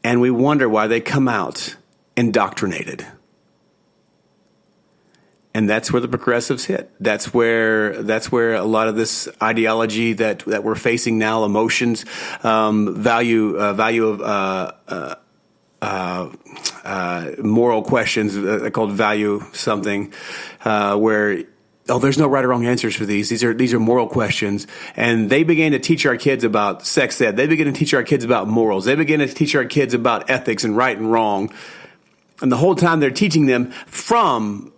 And we wonder why they come out indoctrinated. And that's where the progressives hit. That's where a lot of this ideology that we're facing now, emotions, value of moral questions, they're called value something, where there's no right or wrong answers for these. These are moral questions. And they began to teach our kids about sex ed. They began to teach our kids about morals. They began to teach our kids about ethics and right and wrong. And the whole time they're teaching them from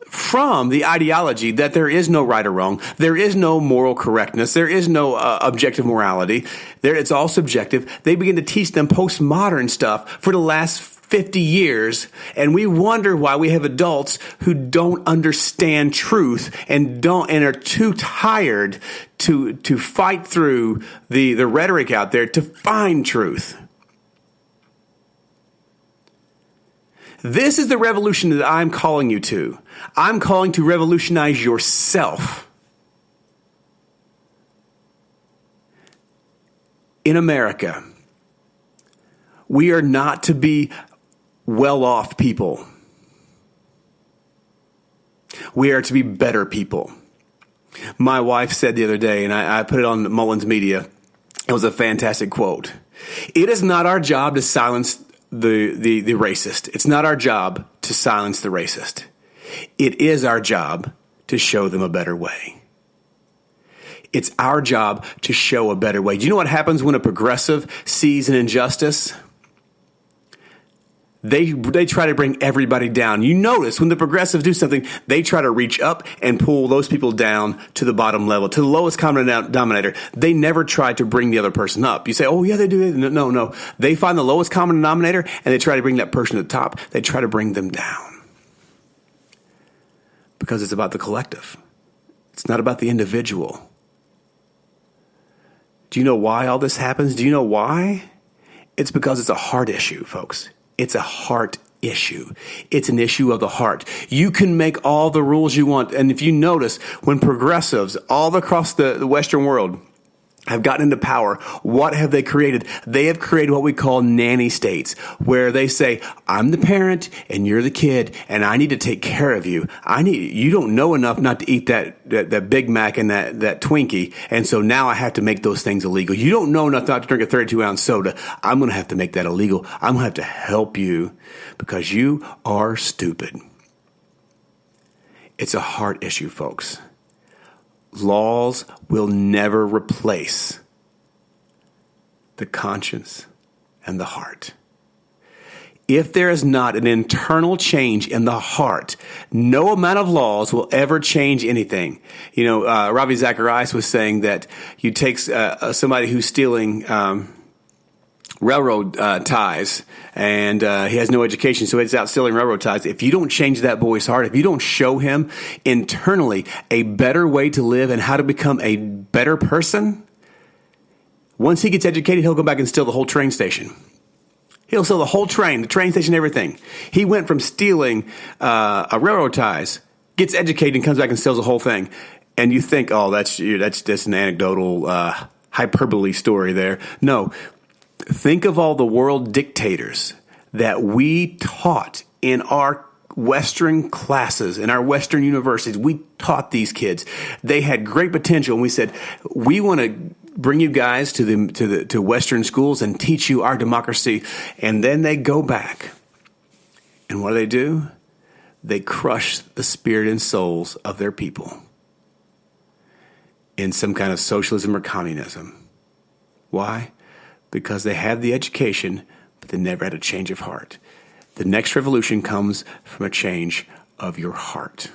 the ideology that there is no right or wrong. There is no moral correctness. There is no objective morality. It's all subjective. They begin to teach them postmodern stuff for the last 50 years. And we wonder why we have adults who don't understand truth and are too tired to fight through the rhetoric out there to find truth. This is the revolution that I'm calling you to. I'm calling to revolutionize yourself. In America, we are not to be well-off people. We are to be better people. My wife said the other day, and I put it on Mullins Media, it was a fantastic quote. It is not our job to silence the racist. It's not our job to silence the racist. It is our job to show them a better way. It's our job to show a better way. Do you know what happens when a progressive sees an injustice? They try to bring everybody down. You notice when the progressives do something, they try to reach up and pull those people down to the bottom level, to the lowest common denominator. They never try to bring the other person up. You say, oh, yeah, they do. No. They find the lowest common denominator, and they try to bring that person to the top. They try to bring them down. Because it's about the collective. It's not about the individual. Do you know why all this happens? Do you know why? It's because it's a heart issue, folks. It's a heart issue. It's an issue of the heart. You can make all the rules you want. And if you notice, when progressives all across the Western world have gotten into power, what have they created? They have created what we call nanny states, where they say, I'm the parent and you're the kid, and I need to take care of you. You don't know enough not to eat that Big Mac and that Twinkie, and so now I have to make those things illegal. You don't know enough not to drink a 32-ounce soda. I'm going to have to make that illegal. I'm going to have to help you because you are stupid. It's a heart issue, folks. Laws will never replace the conscience and the heart. If there is not an internal change in the heart, no amount of laws will ever change anything. You know, Ravi Zacharias was saying that you take somebody who's stealing railroad ties, and he has no education, so he's out stealing railroad ties. If you don't change that boy's heart, if you don't show him internally a better way to live and how to become a better person, once he gets educated, he'll go back and steal the whole train station. He'll steal the whole train, the train station, everything. He went from stealing a railroad ties, gets educated, and comes back and steals the whole thing. And you think, oh, that's just an anecdotal hyperbole story there. No. Think of all the world dictators that we taught in our Western classes, in our Western universities. We taught these kids. They had great potential, and we said, we want to bring you guys to Western schools and teach you our democracy. And then they go back. And what do? They crush the spirit and souls of their people in some kind of socialism or communism. Why? Because they had the education, but they never had a change of heart. The next revolution comes from a change of your heart.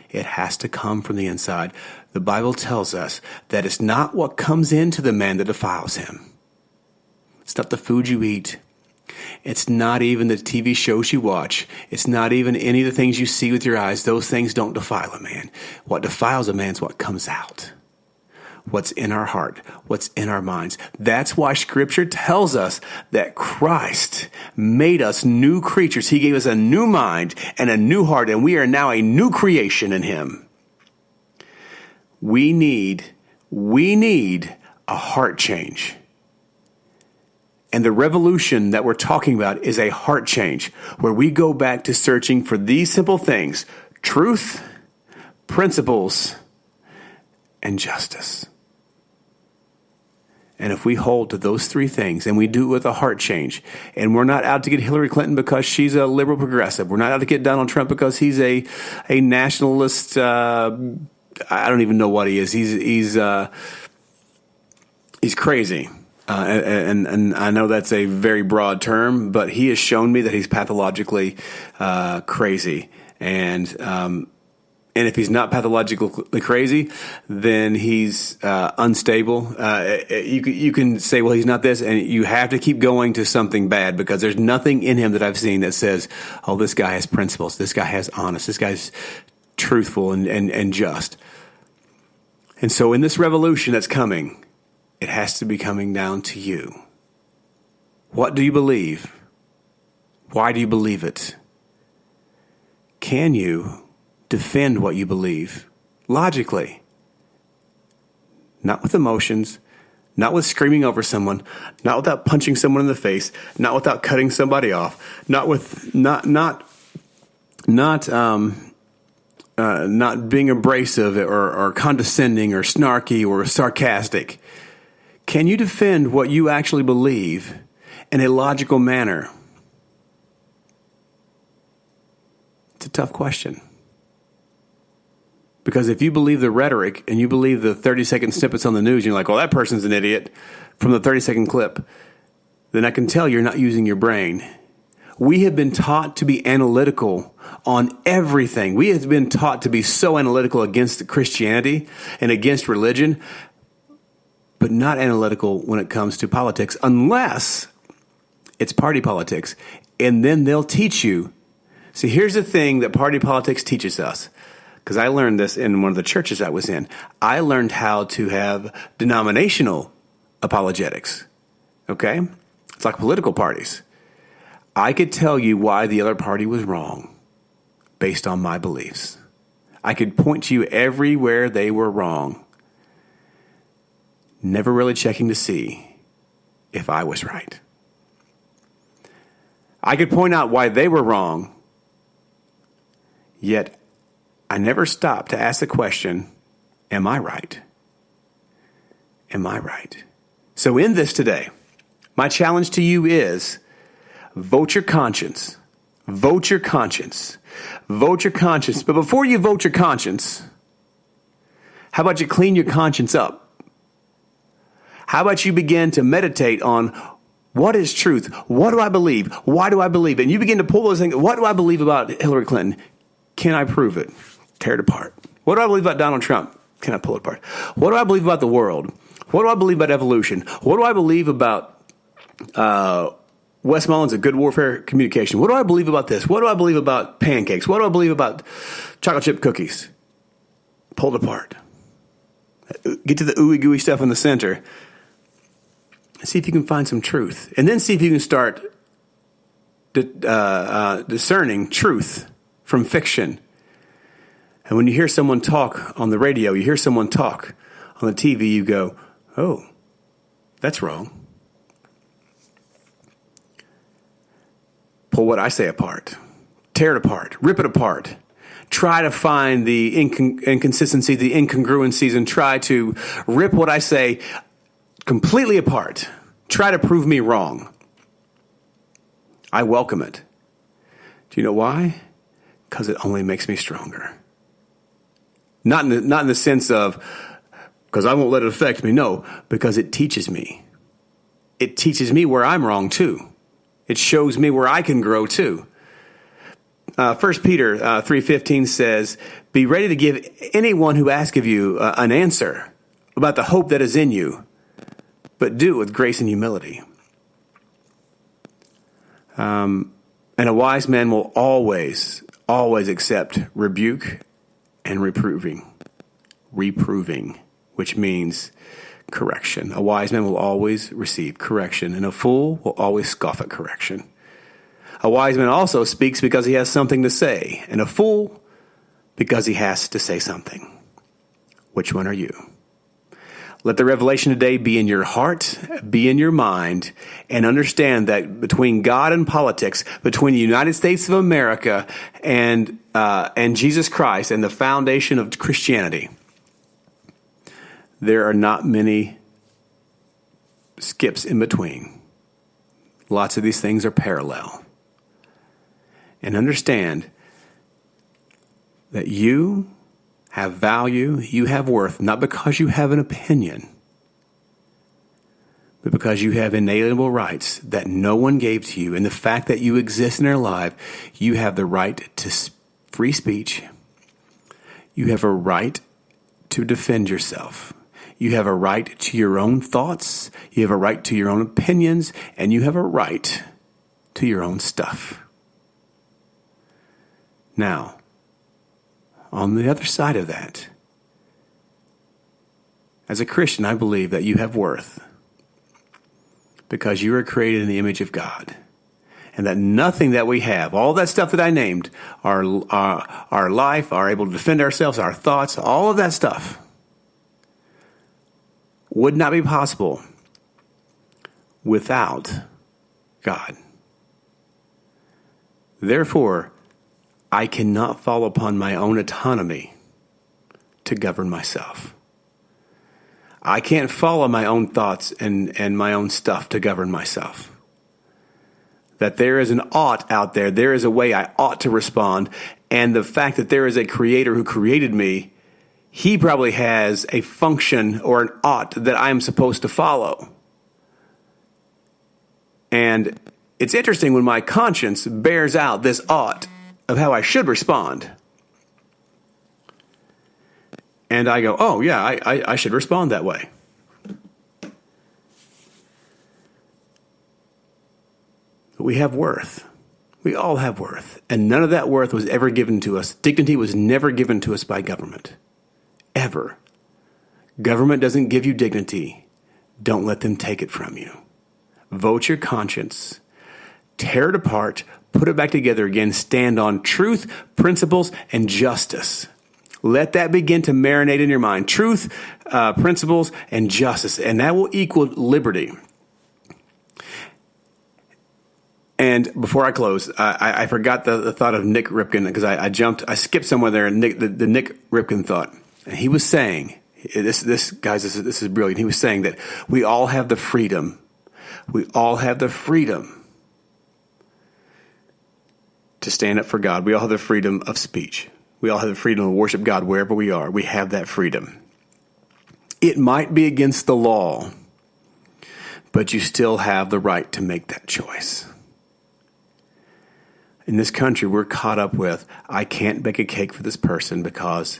It has to come from the inside. The Bible tells us that it's not what comes into the man that defiles him. It's not the food you eat. It's not even the TV shows you watch. It's not even any of the things you see with your eyes. Those things don't defile a man. What defiles a man is what comes out. What's in our heart, what's in our minds. That's why Scripture tells us that Christ made us new creatures. He gave us a new mind and a new heart, and we are now a new creation in Him. We need a heart change. And the revolution that we're talking about is a heart change, where we go back to searching for these simple things: truth, principles, and justice. And if we hold to those three things, and we do it with a heart change, and we're not out to get Hillary Clinton because she's a liberal progressive, we're not out to get Donald Trump because he's a nationalist, I don't even know what he is. He's crazy. And I know that's a very broad term, but he has shown me that he's pathologically crazy. And if he's not pathologically crazy, then he's unstable. You can say, well, he's not this, and you have to keep going to something bad, because there's nothing in him that I've seen that says, oh, this guy has principles, this guy has honest, this guy's truthful and just. And so in this revolution that's coming, it has to be coming down to you. What do you believe? Why do you believe it? Can you defend what you believe logically? Not with emotions, not with screaming over someone, not without punching someone in the face, not without cutting somebody off, not being abrasive or condescending or snarky or sarcastic. Can you defend what you actually believe in a logical manner? It's a tough question. Because if you believe the rhetoric and you believe the 30-second snippets on the news, you're like, well, that person's an idiot from the 30-second clip, then I can tell you're not using your brain. We have been taught to be analytical on everything. We have been taught to be so analytical against Christianity and against religion, but not analytical when it comes to politics, unless it's party politics. And then they'll teach you. See, here's the thing that party politics teaches us. because I learned this in one of the churches I was in. I learned how to have denominational apologetics. Okay? It's like political parties. I could tell you why the other party was wrong based on my beliefs. I could point to you everywhere they were wrong, never really checking to see if I was right. I could point out why they were wrong, yet I never stopped to ask the question, am I right? Am I right? So in this today, my challenge to you is vote your conscience. Vote your conscience. Vote your conscience. But before you vote your conscience, how about you clean your conscience up? How about you begin to meditate on what is truth? What do I believe? Why do I believe it? And you begin to pull those things. What do I believe about Hillary Clinton? Can I prove it? Tear it apart. What do I believe about Donald Trump? Can I pull it apart? What do I believe about the world? What do I believe about evolution? What do I believe about Wes Mullins of Good Warfare Communication? What do I believe about this? What do I believe about pancakes? What do I believe about chocolate chip cookies? Pull it apart. Get to the ooey gooey stuff in the center. See if you can find some truth. And then see if you can start discerning truth from fiction. And when you hear someone talk on the radio, you hear someone talk on the TV, you go, oh, that's wrong. Pull what I say apart. Tear it apart. Rip it apart. Try to find the inconsistency, the incongruencies, and try to rip what I say completely apart. Try to prove me wrong. I welcome it. Do you know why? Because it only makes me stronger. Not in the sense of, because I won't let it affect me. No, because it teaches me. It teaches me where I'm wrong too. It shows me where I can grow too. 1 Peter 3:15 says, be ready to give anyone who asks of you an answer about the hope that is in you, but do it with grace and humility. And a wise man will always accept rebuke and reproving, which means correction. A wise man will always receive correction, and a fool will always scoff at correction. A wise man also speaks because he has something to say, and a fool because he has to say something. Which one are you? Let the revelation today be in your heart, be in your mind, and understand that between God and politics, between the United States of America and Jesus Christ and the foundation of Christianity, there are not many skips in between. Lots of these things are parallel. And understand that you have value, you have worth, not because you have an opinion, but because you have inalienable rights that no one gave to you. And the fact that you exist in their life, you have the right to free speech. You have a right to defend yourself. You have a right to your own thoughts. You have a right to your own opinions. And you have a right to your own stuff. Now, on the other side of that, as a Christian, I believe that you have worth because you are created in the image of God. And that nothing that we have, all that stuff that I named, our life, our able to defend ourselves, our thoughts, all of that stuff would not be possible without God. Therefore, I cannot fall upon my own autonomy to govern myself. I can't follow my own thoughts and my own stuff to govern myself. That there is an ought out there. There is a way I ought to respond. And the fact that there is a creator who created me, he probably has a function or an ought that I am supposed to follow. And it's interesting when my conscience bears out this ought of how I should respond. And I go, oh yeah, I should respond that way. But we have worth. We all have worth. And none of that worth was ever given to us. Dignity was never given to us by government. Ever. Government doesn't give you dignity. Don't let them take it from you. Vote your conscience. Tear it apart. Put it back together again. Stand on truth, principles, and justice. Let that begin to marinate in your mind. Truth, principles, and justice. And that will equal liberty. And before I close, I forgot the thought of Nick Ripken because I skipped somewhere there. And the Nick Ripken thought, and he was saying, this is brilliant. He was saying that we all have the freedom. We all have the freedom to stand up for God. We all have the freedom of speech. We all have the freedom to worship God wherever we are. We have that freedom. It might be against the law, but you still have the right to make that choice. In this country, we're caught up with, I can't bake a cake for this person because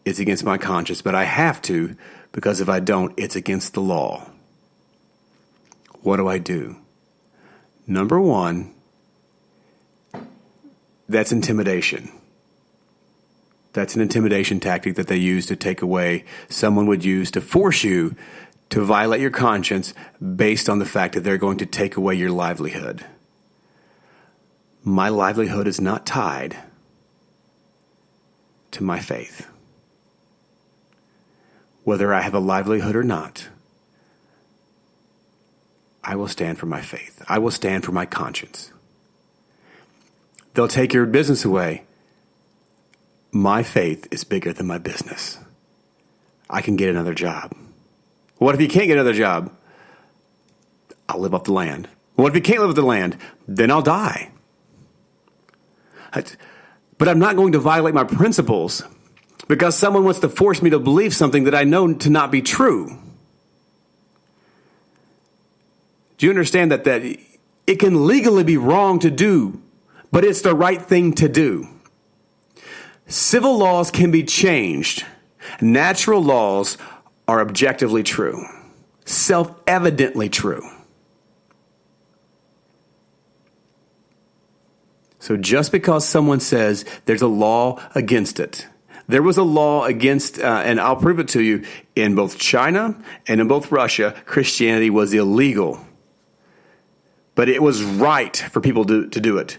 it's against my conscience, but I have to because if I don't, it's against the law. What do I do? Number one, that's intimidation. That's an intimidation tactic that they use to take away, someone would use to force you to violate your conscience based on the fact that they're going to take away your livelihood. My livelihood is not tied to my faith. Whether I have a livelihood or not, I will stand for my faith. I will stand for my conscience. They'll take your business away. My faith is bigger than my business. I can get another job. What if you can't get another job? I'll live off the land. What if you can't live off the land? Then I'll die. But I'm not going to violate my principles because someone wants to force me to believe something that I know to not be true. Do you understand that it can legally be wrong to do, but it's the right thing to do? Civil laws can be changed. Natural laws are objectively true, self-evidently true. So just because someone says there's a law against it, there was a law against, and I'll prove it to you, in both China and in both Russia, Christianity was illegal. But it was right for people to do it.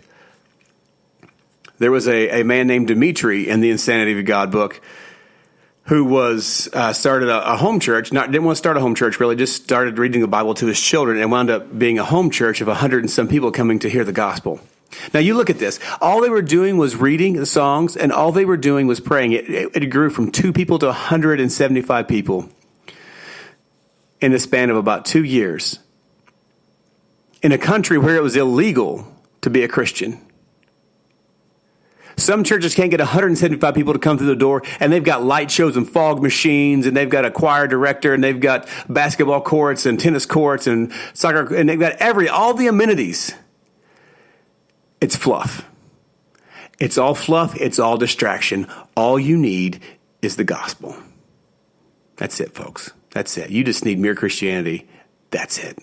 There was a man named Dimitri in the Insanity of God book who started a home church. Didn't want to start a home church, really, just started reading the Bible to his children and wound up being a home church of 100 and some people coming to hear the gospel. Now, you look at this. All they were doing was reading the songs, and all they were doing was praying. It grew from 2 people to 175 people in the span of about 2 years in a country where it was illegal to be a Christian. Some churches can't get 175 people to come through the door, and they've got light shows and fog machines, and they've got a choir director, and they've got basketball courts and tennis courts and soccer, and they've got all the amenities. It's fluff. It's all fluff. It's all distraction. All you need is the gospel. That's it, folks. That's it. You just need mere Christianity. That's it.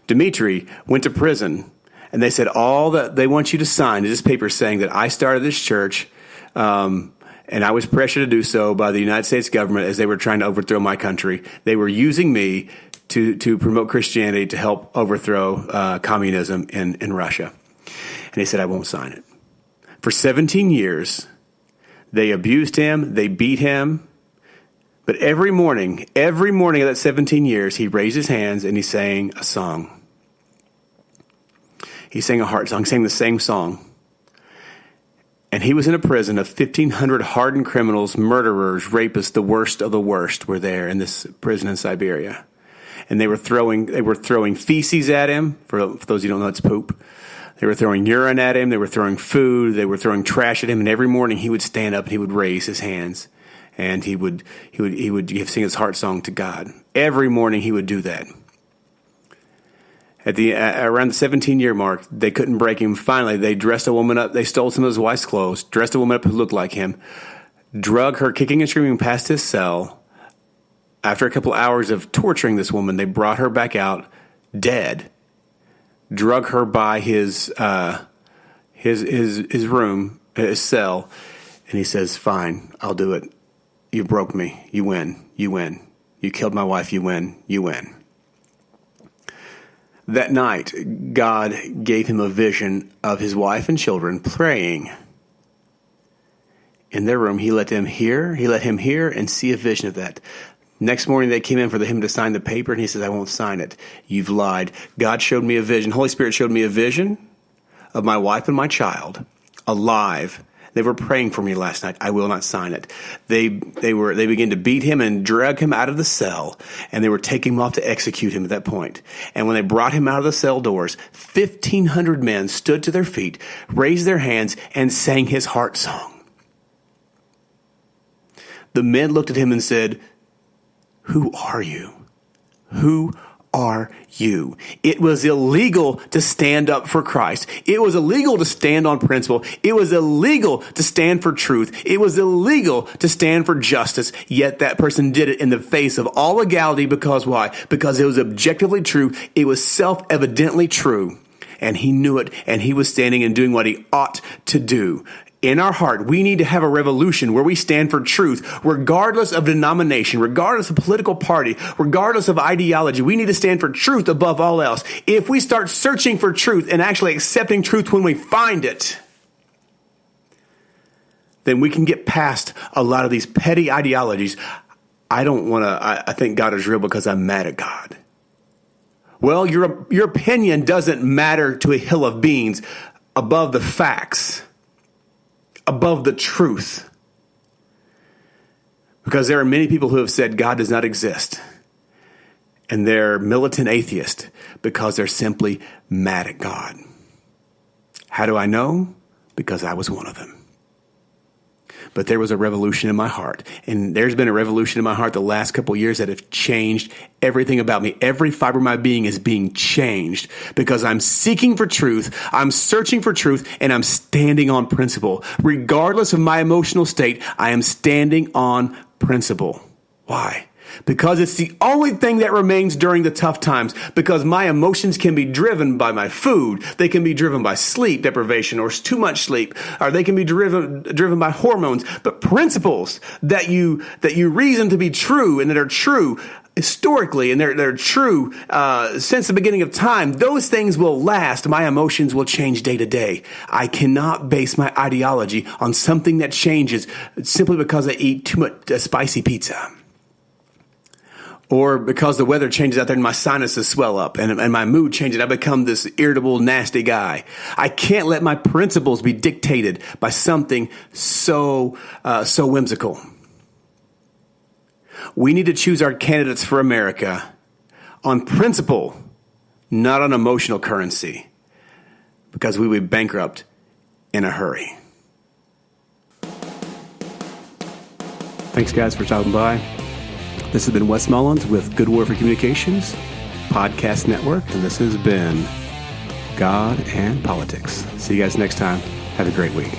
Dimitri went to prison, and they said all that they want you to sign is this paper saying that I started this church, and I was pressured to do so by the United States government as they were trying to overthrow my country. They were using me to promote Christianity to help overthrow communism in Russia. And he said, I won't sign it. For 17 years, they abused him, they beat him. But every morning of that 17 years, he raised his hands and he sang a song. He sang a heart song, sang the same song. And he was in a prison of 1,500 hardened criminals, murderers, rapists, the worst of the worst were there in this prison in Siberia. And they were throwing feces at him. For those of you who don't know, it's poop. They were throwing urine at him. They were throwing food. They were throwing trash at him. And every morning he would stand up and he would raise his hands. And he would sing his heart song to God. Every morning he would do that. Around the 17-year mark, they couldn't break him. Finally, they dressed a woman up. They stole some of his wife's clothes, dressed a woman up who looked like him, drug her kicking and screaming past his cell. After a couple hours of torturing this woman, they brought her back out dead drug her by his room, his cell, and he says, "Fine, I'll do it. You broke me. You win. You win. You killed my wife. You win. You win." That night, God gave him a vision of his wife and children praying in their room. He let him hear and see a vision of that. Next morning, they came in for him to sign the paper, and he says, "I won't sign it. You've lied." God showed me a vision. Holy Spirit showed me a vision of my wife and my child alive. They were praying for me last night. I will not sign it. They began to beat him and drag him out of the cell, and they were taking him off to execute him at that point. And when they brought him out of the cell doors, 1,500 men stood to their feet, raised their hands, and sang his heart song. The men looked at him and said, "Who are you? Who are you?" It was illegal to stand up for Christ. It was illegal to stand on principle. It was illegal to stand for truth. It was illegal to stand for justice. Yet that person did it in the face of all legality. Because why? Because it was objectively true. It was self-evidently true. And he knew it. And he was standing and doing what he ought to do. In our heart, we need to have a revolution where we stand for truth, regardless of denomination, regardless of political party, regardless of ideology. We need to stand for truth above all else. If we start searching for truth and actually accepting truth when we find it, then we can get past a lot of these petty ideologies. I think God is real because I'm mad at God. Well, your opinion doesn't matter to a hill of beans above the facts, above the truth. Because there are many people who have said God does not exist. And they're militant atheists because they're simply mad at God. How do I know? Because I was one of them. But there was a revolution in my heart. And there's been a revolution in my heart the last couple of years that have changed everything about me. Every fiber of my being is being changed because I'm seeking for truth. I'm searching for truth, and I'm standing on principle. Regardless of my emotional state, I am standing on principle. Why? Because it's the only thing that remains during the tough times. Because my emotions can be driven by my food. They can be driven by sleep deprivation or too much sleep. Or they can be driven by hormones. But principles that you reason to be true and that are true historically and they're true since the beginning of time, those things will last. My emotions will change day to day. I cannot base my ideology on something that changes simply because I eat too much spicy pizza. Or because the weather changes out there and my sinuses swell up and my mood changes. I become this irritable, nasty guy. I can't let my principles be dictated by something so whimsical. We need to choose our candidates for America on principle, not on emotional currency, because we would be bankrupt in a hurry. Thanks, guys, for stopping by. This has been Wes Mullins with Good Warfare Communications Podcast Network, and this has been God and Politics. See you guys next time. Have a great week.